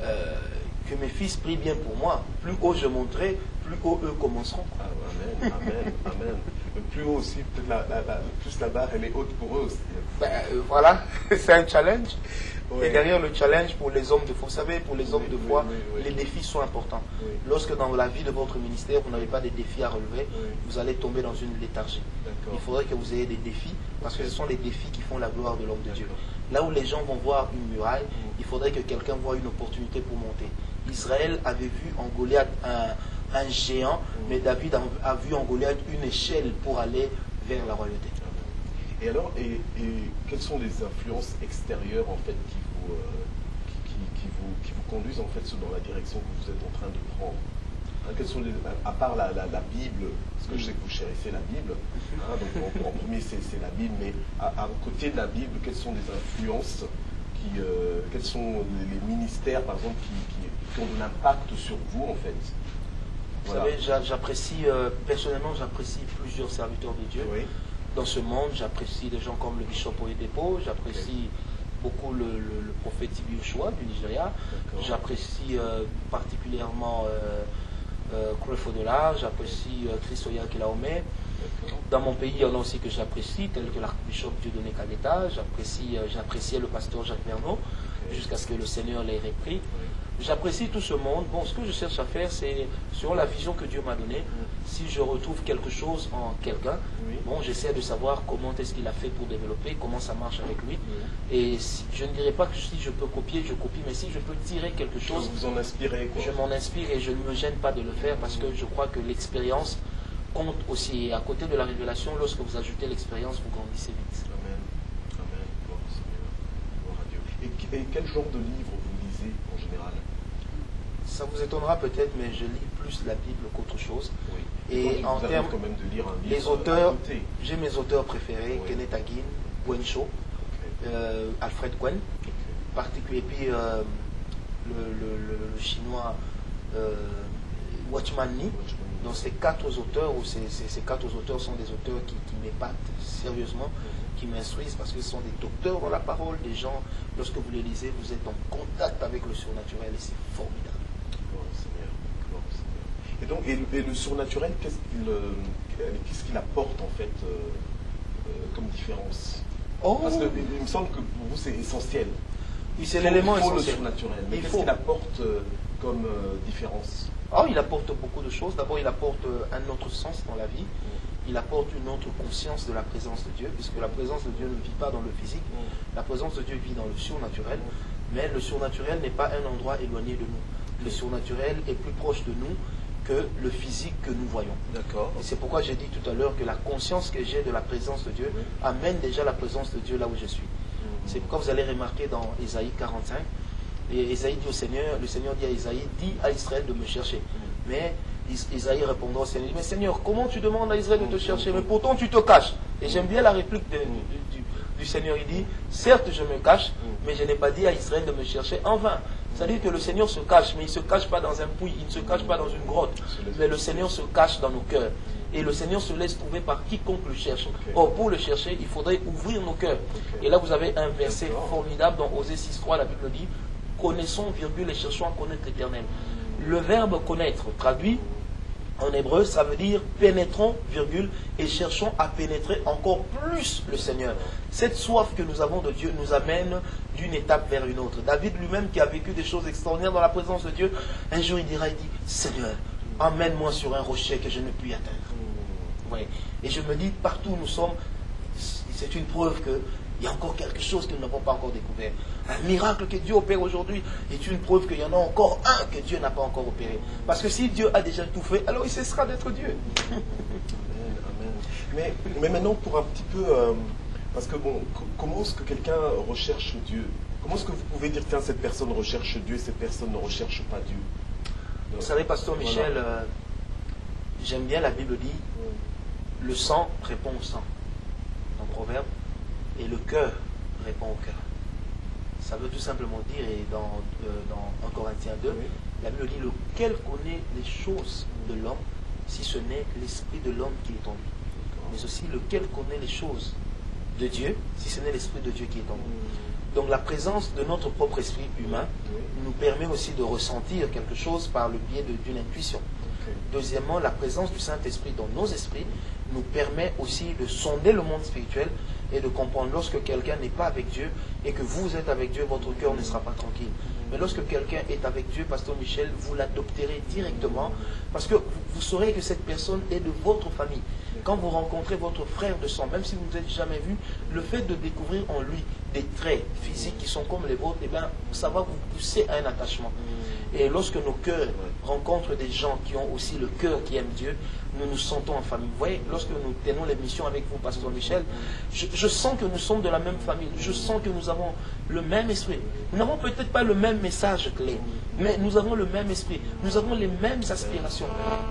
que mes fils prient bien pour moi. Plus haut je monterai, plus haut eux commenceront. Amen, amen, amen. Plus haut aussi, peut-être plus la barre elle est haute pour eux aussi. Voilà, c'est un challenge. Oui. Et derrière le challenge pour les hommes de foi, vous savez, pour les hommes de foi, les défis sont importants. Oui. Lorsque dans la vie de votre ministère, vous n'avez pas des défis à relever, vous allez tomber dans une léthargie. Il faudrait que vous ayez des défis, parce que ce sont les défis qui font la gloire de l'homme de Dieu. Là où les gens vont voir une muraille, il faudrait que quelqu'un voie une opportunité pour monter. Israël avait vu en Goliath un géant, mais David a vu en Goliath une échelle pour aller vers la royauté. Et alors, quelles sont les influences extérieures en fait qui vous conduisent en fait dans la direction que vous êtes en train de prendre? Quels sont à part la Bible, parce que je sais que vous chérissez la Bible, hein, donc en premier c'est la Bible, mais à côté de la Bible, quelles sont les influences, quels sont les ministères, par exemple, qui ont de l'impact sur vous, en fait? Voilà. Vous savez, j'apprécie, personnellement, j'apprécie plusieurs serviteurs de Dieu. Oui. Dans ce monde, j'apprécie des gens comme le bishop Oyedepo, j'apprécie beaucoup le prophète Ibi Oshua du Nigeria, j'apprécie particulièrement Krefodola, j'apprécie Christoya Kelaome. Dans mon pays, il y en a aussi que j'apprécie, tel que l'archbishop Dieudonné Kageta, j'appréciais le pasteur Jacques Verneau, jusqu'à ce que le Seigneur l'ait repris. J'apprécie tout ce monde. Bon, ce que je cherche à faire, c'est, selon la vision que Dieu m'a donnée, si je retrouve quelque chose en quelqu'un, bon, j'essaie de savoir comment est-ce qu'il a fait pour développer, comment ça marche avec lui. Et je ne dirais pas que si je peux copier, je copie, mais si je peux tirer quelque chose, vous en inspirez, quoi. Je m'en inspire et je ne me gêne pas de le faire parce que je crois que l'expérience compte aussi. Et à côté de la révélation, lorsque vous ajoutez l'expérience, vous grandissez vite. Amen. Amen. Gloire au Seigneur. Gloire à Dieu. Et quel genre de livre vous lisez en général? Ça vous étonnera peut-être, mais je lis plus la Bible qu'autre chose. Oui. Et en termes, quand même de lire un livre, les auteurs, j'ai mes auteurs préférés, oui. Kenneth Hagin, Gwen Cho, Alfred Gwen, particulier, puis le chinois Watchman Nee. Donc ces quatre auteurs, ou ces quatre auteurs sont des auteurs qui m'épatent sérieusement, qui m'instruisent parce que ce sont des docteurs dans la parole, des gens, lorsque vous les lisez, vous êtes en contact avec le surnaturel et c'est formidable. Et donc, et le surnaturel, qu'est-ce qu'il apporte en fait comme différence? Parce qu'il me semble que pour vous c'est essentiel. Oui, c'est l'élément essentiel. Le surnaturel. Mais qu'est-ce qu'il apporte comme différence? Il apporte beaucoup de choses. D'abord, il apporte un autre sens dans la vie. Il apporte une autre conscience de la présence de Dieu, puisque la présence de Dieu ne vit pas dans le physique. La présence de Dieu vit dans le surnaturel. Mais le surnaturel n'est pas un endroit éloigné de nous. Le surnaturel est plus proche de nous que le physique que nous voyons. D'accord. Et c'est pourquoi j'ai dit tout à l'heure que la conscience que j'ai de la présence de Dieu amène déjà la présence de Dieu là où je suis. C'est pourquoi vous allez remarquer dans Ésaïe 45, et Ésaïe dit au Seigneur, le Seigneur dit à Ésaïe, dis à Israël de me chercher. Mais Ésaïe répondra au Seigneur, mais Seigneur, comment tu demandes à Israël de te chercher, mais pourtant tu te caches. Et j'aime bien la réplique du Seigneur, il dit, certes je me cache, mais je n'ai pas dit à Israël de me chercher en vain. C'est-à-dire que le Seigneur se cache, mais il ne se cache pas dans un puits, il ne se cache pas dans une grotte, mais le Seigneur se cache dans nos cœurs. Et le Seigneur se laisse trouver par quiconque le cherche. Or, pour le chercher, il faudrait ouvrir nos cœurs. Et là, vous avez un verset formidable dans Osée 6.3, la Bible dit, connaissons, virgule, et cherchons à connaître l'Éternel. Le verbe connaître, traduit en hébreu, ça veut dire pénétrons, virgule, et cherchons à pénétrer encore plus le Seigneur. Cette soif que nous avons de Dieu nous amène d'une étape vers une autre. David lui-même, qui a vécu des choses extraordinaires dans la présence de Dieu, un jour il dit, Seigneur, emmène-moi sur un rocher que je ne puis atteindre. Ouais. Et je me dis, partout où nous sommes, c'est une preuve qu'il y a encore quelque chose que nous n'avons pas encore découvert. Un miracle que Dieu opère aujourd'hui est une preuve qu'il y en a encore un que Dieu n'a pas encore opéré. Parce que si Dieu a déjà tout fait, alors il cessera d'être Dieu. Amen. Mais maintenant, pour un petit peu... parce que bon, comment est-ce que quelqu'un recherche Dieu? Comment est-ce que vous pouvez dire, tiens, cette personne recherche Dieu et cette personne ne recherche pas Dieu? Vous savez, pasteur Michel, j'aime bien la Bible dit, le sang répond au sang, dans Proverbe, et le cœur répond au cœur. Ça veut tout simplement dire, et dans 1 Corinthiens 2, la Bible dit, lequel connaît les choses de l'homme, si ce n'est l'esprit de l'homme qui est en lui. Mais aussi, lequel connaît les choses de Dieu, si ce n'est l'esprit de Dieu qui est en nous. Donc la présence de notre propre esprit humain nous permet aussi de ressentir quelque chose par le biais d'une intuition. Deuxièmement, la présence du Saint-Esprit dans nos esprits nous permet aussi de sonder le monde spirituel et de comprendre lorsque quelqu'un n'est pas avec Dieu et que vous êtes avec Dieu, votre cœur ne sera pas tranquille. Mais lorsque quelqu'un est avec Dieu, pasteur Michel, vous l'adopterez directement parce que vous saurez que cette personne est de votre famille. Quand vous rencontrez votre frère de sang, même si vous ne vous êtes jamais vu, le fait de découvrir en lui des traits physiques qui sont comme les vôtres, eh bien, ça va vous pousser à un attachement. Et lorsque nos cœurs rencontrent des gens qui ont aussi le cœur qui aime Dieu, nous nous sentons en famille. Vous voyez, lorsque nous tenons l'émission avec vous, Pasteur Michel, je sens que nous sommes de la même famille. Je sens que nous avons le même esprit. Nous n'avons peut-être pas le même message clé, mais nous avons le même esprit. Nous avons les mêmes aspirations.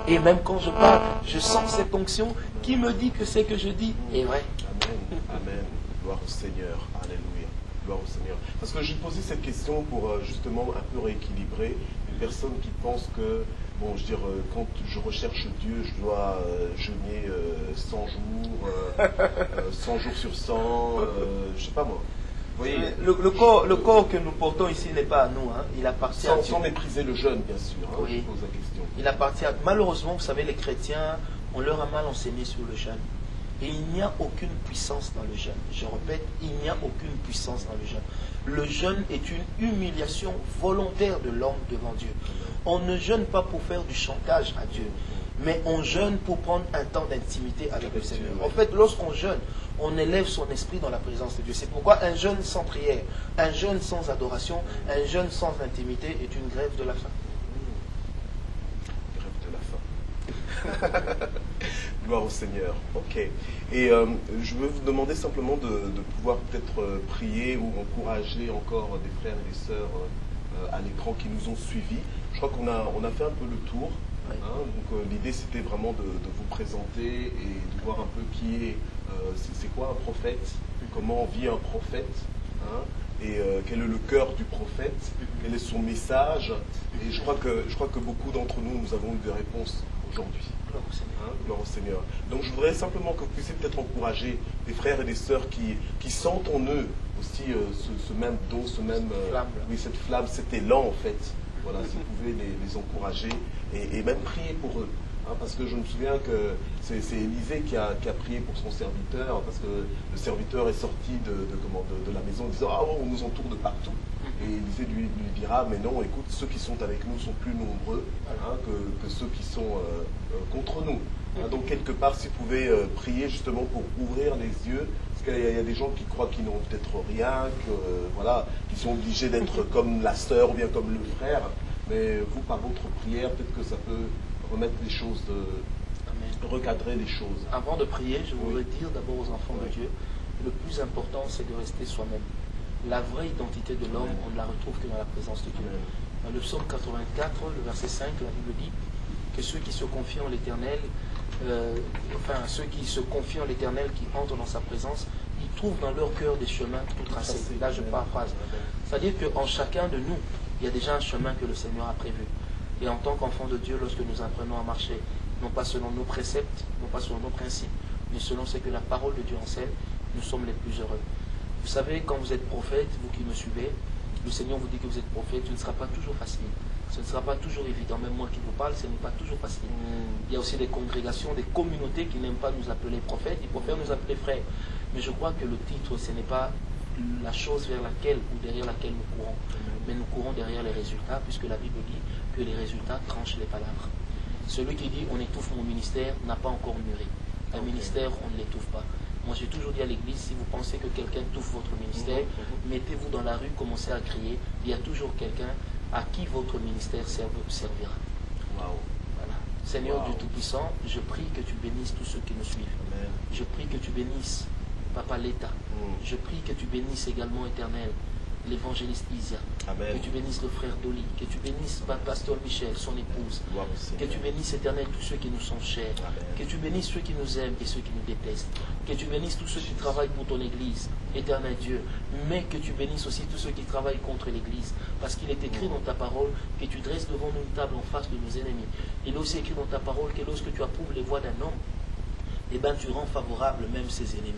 Et même quand je parle, je sens cette onction qui me dit que ce que je dis est vrai. Amen. Amen. Gloire au Seigneur. Alléluia. Gloire au Seigneur. Parce que j'ai posé cette question pour justement un peu rééquilibrer les personnes qui pensent que, bon, je veux dire, quand je recherche Dieu, je dois jeûner 100 jours, 100 jours sur 100, je sais pas moi. Vous voyez, le corps que nous portons ici n'est pas à nous, hein. Il appartient à Dieu. Sans mépriser le jeûne, bien sûr, hein, oui. Je pose la question. Il appartient à... Malheureusement, vous savez, les chrétiens, on leur a mal enseigné sur le jeûne. Et il n'y a aucune puissance dans le jeûne. Je répète, il n'y a aucune puissance dans le jeûne. Le jeûne est une humiliation volontaire de l'homme devant Dieu. On ne jeûne pas pour faire du chantage à Dieu, mais on jeûne pour prendre un temps d'intimité avec le Seigneur. En fait, lorsqu'on jeûne, on élève son esprit dans la présence de Dieu. C'est pourquoi un jeûne sans prière, un jeûne sans adoration, un jeûne sans intimité est une grève de la faim. Grève de la faim. Gloire au Seigneur. Ok. Et je veux vous demander simplement de pouvoir peut-être prier ou encourager encore des frères et des sœurs à l'écran qui nous ont suivis. Je crois qu'on a fait un peu le tour. Hein, donc l'idée c'était vraiment de vous présenter et de voir un peu qui est, c'est quoi un prophète, comment vit un prophète, hein, et quel est le cœur du prophète, quel est son message. Et je crois que beaucoup d'entre nous avons eu des réponses aujourd'hui. Gloire au Seigneur. Donc je voudrais simplement que vous puissiez peut-être encourager des frères et des sœurs qui sentent en eux aussi ce même don, cette flamme, cet élan en fait. Voilà, si vous pouvez les encourager et même prier pour eux. Hein, parce que je me souviens que c'est Élisée qui a prié pour son serviteur, parce que le serviteur est sorti de la maison en disant « Ah, on nous entoure de partout ». Et Élisée lui dira « Mais non, écoute, ceux qui sont avec nous sont plus nombreux hein, que ceux qui sont contre nous ». Hein, donc quelque part, si vous pouvez prier justement pour ouvrir les yeux, parce qu'il y a des gens qui croient qu'ils n'ont peut-être rien, voilà, qui sont obligés d'être comme la sœur ou bien comme le frère, mais vous, par votre prière, peut-être que ça peut remettre les choses, recadrer les choses. Avant de prier, je voudrais dire d'abord aux enfants de Dieu, le plus important c'est de rester soi-même. La vraie identité de l'homme, on ne la retrouve que dans la présence de Dieu. Dans le psaume 84, le verset 5, la Bible dit que ceux qui se confient en l'Éternel, ceux qui se confient en l'Éternel, qui entrent dans sa présence, ils trouvent dans leur cœur des chemins tout tracés. Là, je paraphrase. C'est-à-dire qu'en chacun de nous, il y a déjà un chemin que le Seigneur a prévu. Et en tant qu'enfants de Dieu, lorsque nous apprenons à marcher, non pas selon nos préceptes, non pas selon nos principes, mais selon ce que la parole de Dieu enseigne, nous sommes les plus heureux. Vous savez, quand vous êtes prophète, vous qui me suivez, le Seigneur vous dit que vous êtes prophète, ce ne sera pas toujours facile. Ce ne sera pas toujours évident. Même moi qui vous parle, ce n'est pas toujours facile. Il y a aussi des congrégations, des communautés qui n'aiment pas nous appeler prophètes, ils préfèrent nous appeler frères. Mais je crois que le titre, ce n'est pas la chose vers laquelle ou derrière laquelle nous courons. Mais nous courons derrière les résultats, puisque la Bible dit que les résultats tranchent les palabres. Celui qui dit on étouffe mon ministère n'a pas encore mûri. Un ministère, on ne l'étouffe pas. Moi, j'ai toujours dit à l'église, si vous pensez que quelqu'un étouffe votre ministère, mettez-vous dans la rue, commencez à crier. Il y a toujours quelqu'un à qui votre ministère servira. Wow. Voilà. Seigneur Dieu Tout-Puissant, je prie que tu bénisses tous ceux qui nous suivent. Amen. Je prie que tu bénisses Papa l'État. Je prie que tu bénisses également, Éternel, l'évangéliste Isia. Amen. Que tu bénisses le frère Dolly. Que tu bénisses Pasteur Michel, son épouse. Que tu bénisses, Éternel, tous ceux qui nous sont chers. Amen. Que tu bénisses ceux qui nous aiment et ceux qui nous détestent. Que tu bénisses tous ceux qui travaillent pour ton Église, Éternel Dieu. Mais que tu bénisses aussi tous ceux qui travaillent contre l'Église. Parce qu'il est écrit dans ta parole que tu dresses devant nous une table en face de nos ennemis. Il est aussi écrit dans ta parole que lorsque tu approuves les voies d'un homme, eh bien tu rends favorable même ses ennemis.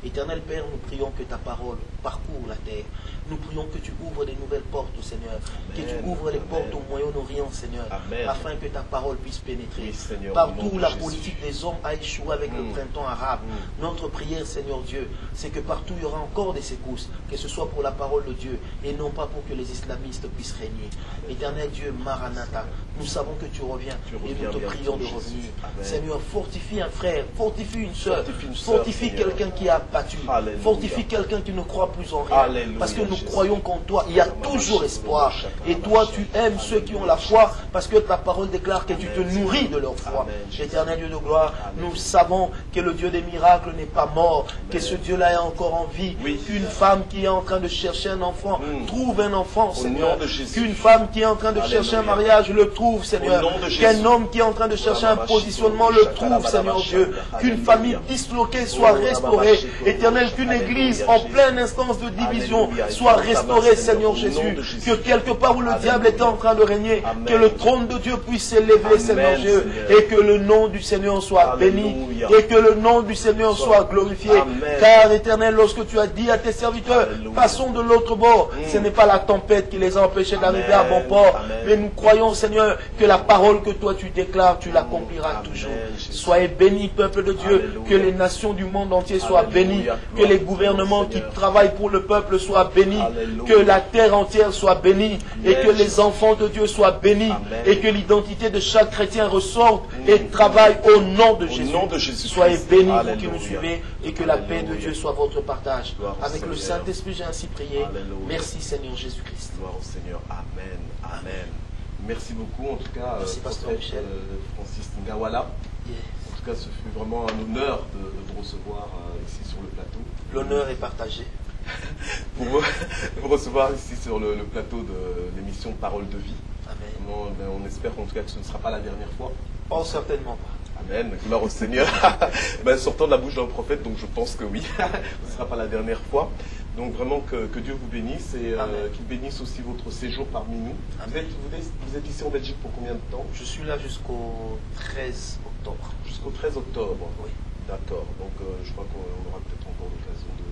Éternel Père, nous prions que ta parole parcourt la terre. Nous prions que tu ouvres des nouvelles portes, Seigneur. Amen. Que tu ouvres les portes au Moyen-Orient, Seigneur. Amen. Afin que ta parole puisse pénétrer. Oui, Seigneur, partout où la politique des hommes a échoué avec le printemps arabe. Notre prière, Seigneur Dieu, c'est que partout il y aura encore des secousses. Que ce soit pour la parole de Dieu et non pas pour que les islamistes puissent régner. Éternel Dieu, Maranatha, nous savons que tu reviens et nous te prions de revenir. Amen. Seigneur, fortifie un frère, fortifie une soeur, fortifie quelqu'un qui a battu, fortifie quelqu'un qui ne croit plus en rien. Alléluia, parce que nous croyons croyons qu'en toi, il y a toujours espoir. Et toi, tu aimes ceux qui ont la foi parce que ta parole déclare que tu te nourris de leur foi. Éternel Dieu de gloire, nous savons que le Dieu des miracles n'est pas mort, que ce Dieu-là est encore en vie. Qu'une femme qui est en train de chercher un enfant trouve un enfant, Seigneur. Qu'une femme qui est en train de chercher un mariage le trouve, Seigneur. Qu'un homme qui est en train de chercher un positionnement le trouve, Seigneur Dieu. Qu'une famille disloquée soit restaurée. Éternel, qu'une église en pleine instance de division soit restaurée, Seigneur Jésus. Que quelque part où le diable était en train de régner, que le trône de Dieu puisse s'élever, Seigneur Dieu. Et que le nom du Seigneur soit béni. Et que le nom du Seigneur soit glorifié. Car, Éternel, lorsque tu as dit à tes serviteurs, passons de l'autre bord, ce n'est pas la tempête qui les a empêchés d'arriver à bon port. Mais nous croyons, Seigneur, que la parole que toi tu déclares, tu l'accompliras toujours. Soyez bénis, peuple de Dieu. Que les nations du monde entier soient bénies. Que les gouvernements qui travaillent pour le peuple soient bénis. Que la terre entière soit bénie. Et que les enfants de Dieu soient bénis. Et que l'identité de chaque chrétien ressorte et travaille au nom de Jésus. Soyez bénis, vous qui nous suivez. Et que la paix de Dieu soit votre partage. Avec le Saint-Esprit, j'ai ainsi prié. Merci, Seigneur Jésus-Christ. Gloire au Seigneur. Amen. Amen. Merci beaucoup, en tout cas, Pasteur Michel. Francis Ngawala. En tout cas, ce fut vraiment un honneur de vous recevoir ici sur le plateau. L'honneur est partagé. Pour vous recevoir ici sur le plateau de l'émission Parole de vie. Amen. On espère en tout cas que ce ne sera pas la dernière fois. Oh, certainement pas. Amen. Gloire au Seigneur. Sortant de la bouche d'un prophète, donc je pense que oui, ce ne sera pas la dernière fois. Donc vraiment que Dieu vous bénisse et qu'il bénisse aussi votre séjour parmi nous. Vous êtes ici en Belgique pour combien de temps? Je suis là jusqu'au 13 octobre. Jusqu'au 13 octobre? Oui. D'accord. Donc je crois qu'on aura peut-être encore l'occasion de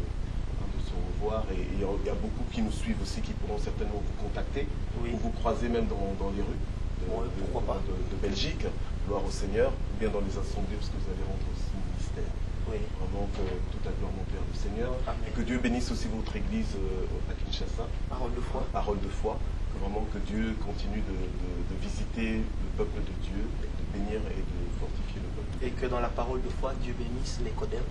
se revoir. Et il y a beaucoup qui nous suivent aussi, qui pourront certainement vous contacter, ou vous croiser même dans les rues de Belgique. Gloire au Seigneur, ou bien dans les assemblées, parce que vous allez rendre aussi le ministère. Oui. Vraiment que toute la gloire monte vers le Seigneur. Amen. Et que Dieu bénisse aussi votre église à Kinshasa. Parole de foi. Parole de foi. Que vraiment que Dieu continue de visiter le peuple de Dieu, de bénir et de fortifier le peuple. Et que dans la parole de foi, Dieu bénisse l'écodème.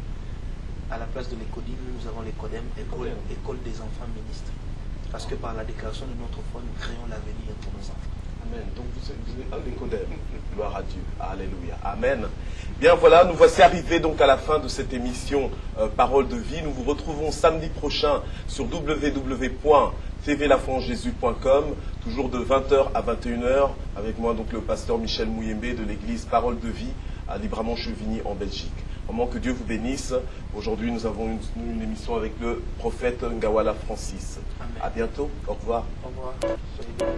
À la place de l'écodime, nous avons l'écodème, école des enfants ministres. Parce que par la déclaration de notre foi, nous créons l'avenir pour nos enfants. Amen. Donc vous êtes un décodeur. Gloire à Dieu. Alléluia. Amen. Bien voilà, nous voici arrivés donc à la fin de cette émission Parole de vie. Nous vous retrouvons samedi prochain sur www.tvlafoinjesus.com, toujours de 20h à 21h, avec moi donc le pasteur Michel Mouyembe de l'église Parole de vie à Libramont-Chevigny en Belgique. Vraiment que Dieu vous bénisse. Aujourd'hui, nous avons une émission avec le prophète Ngawala Francis. Amen. À bientôt. Au revoir. Au revoir. Soyez bénis.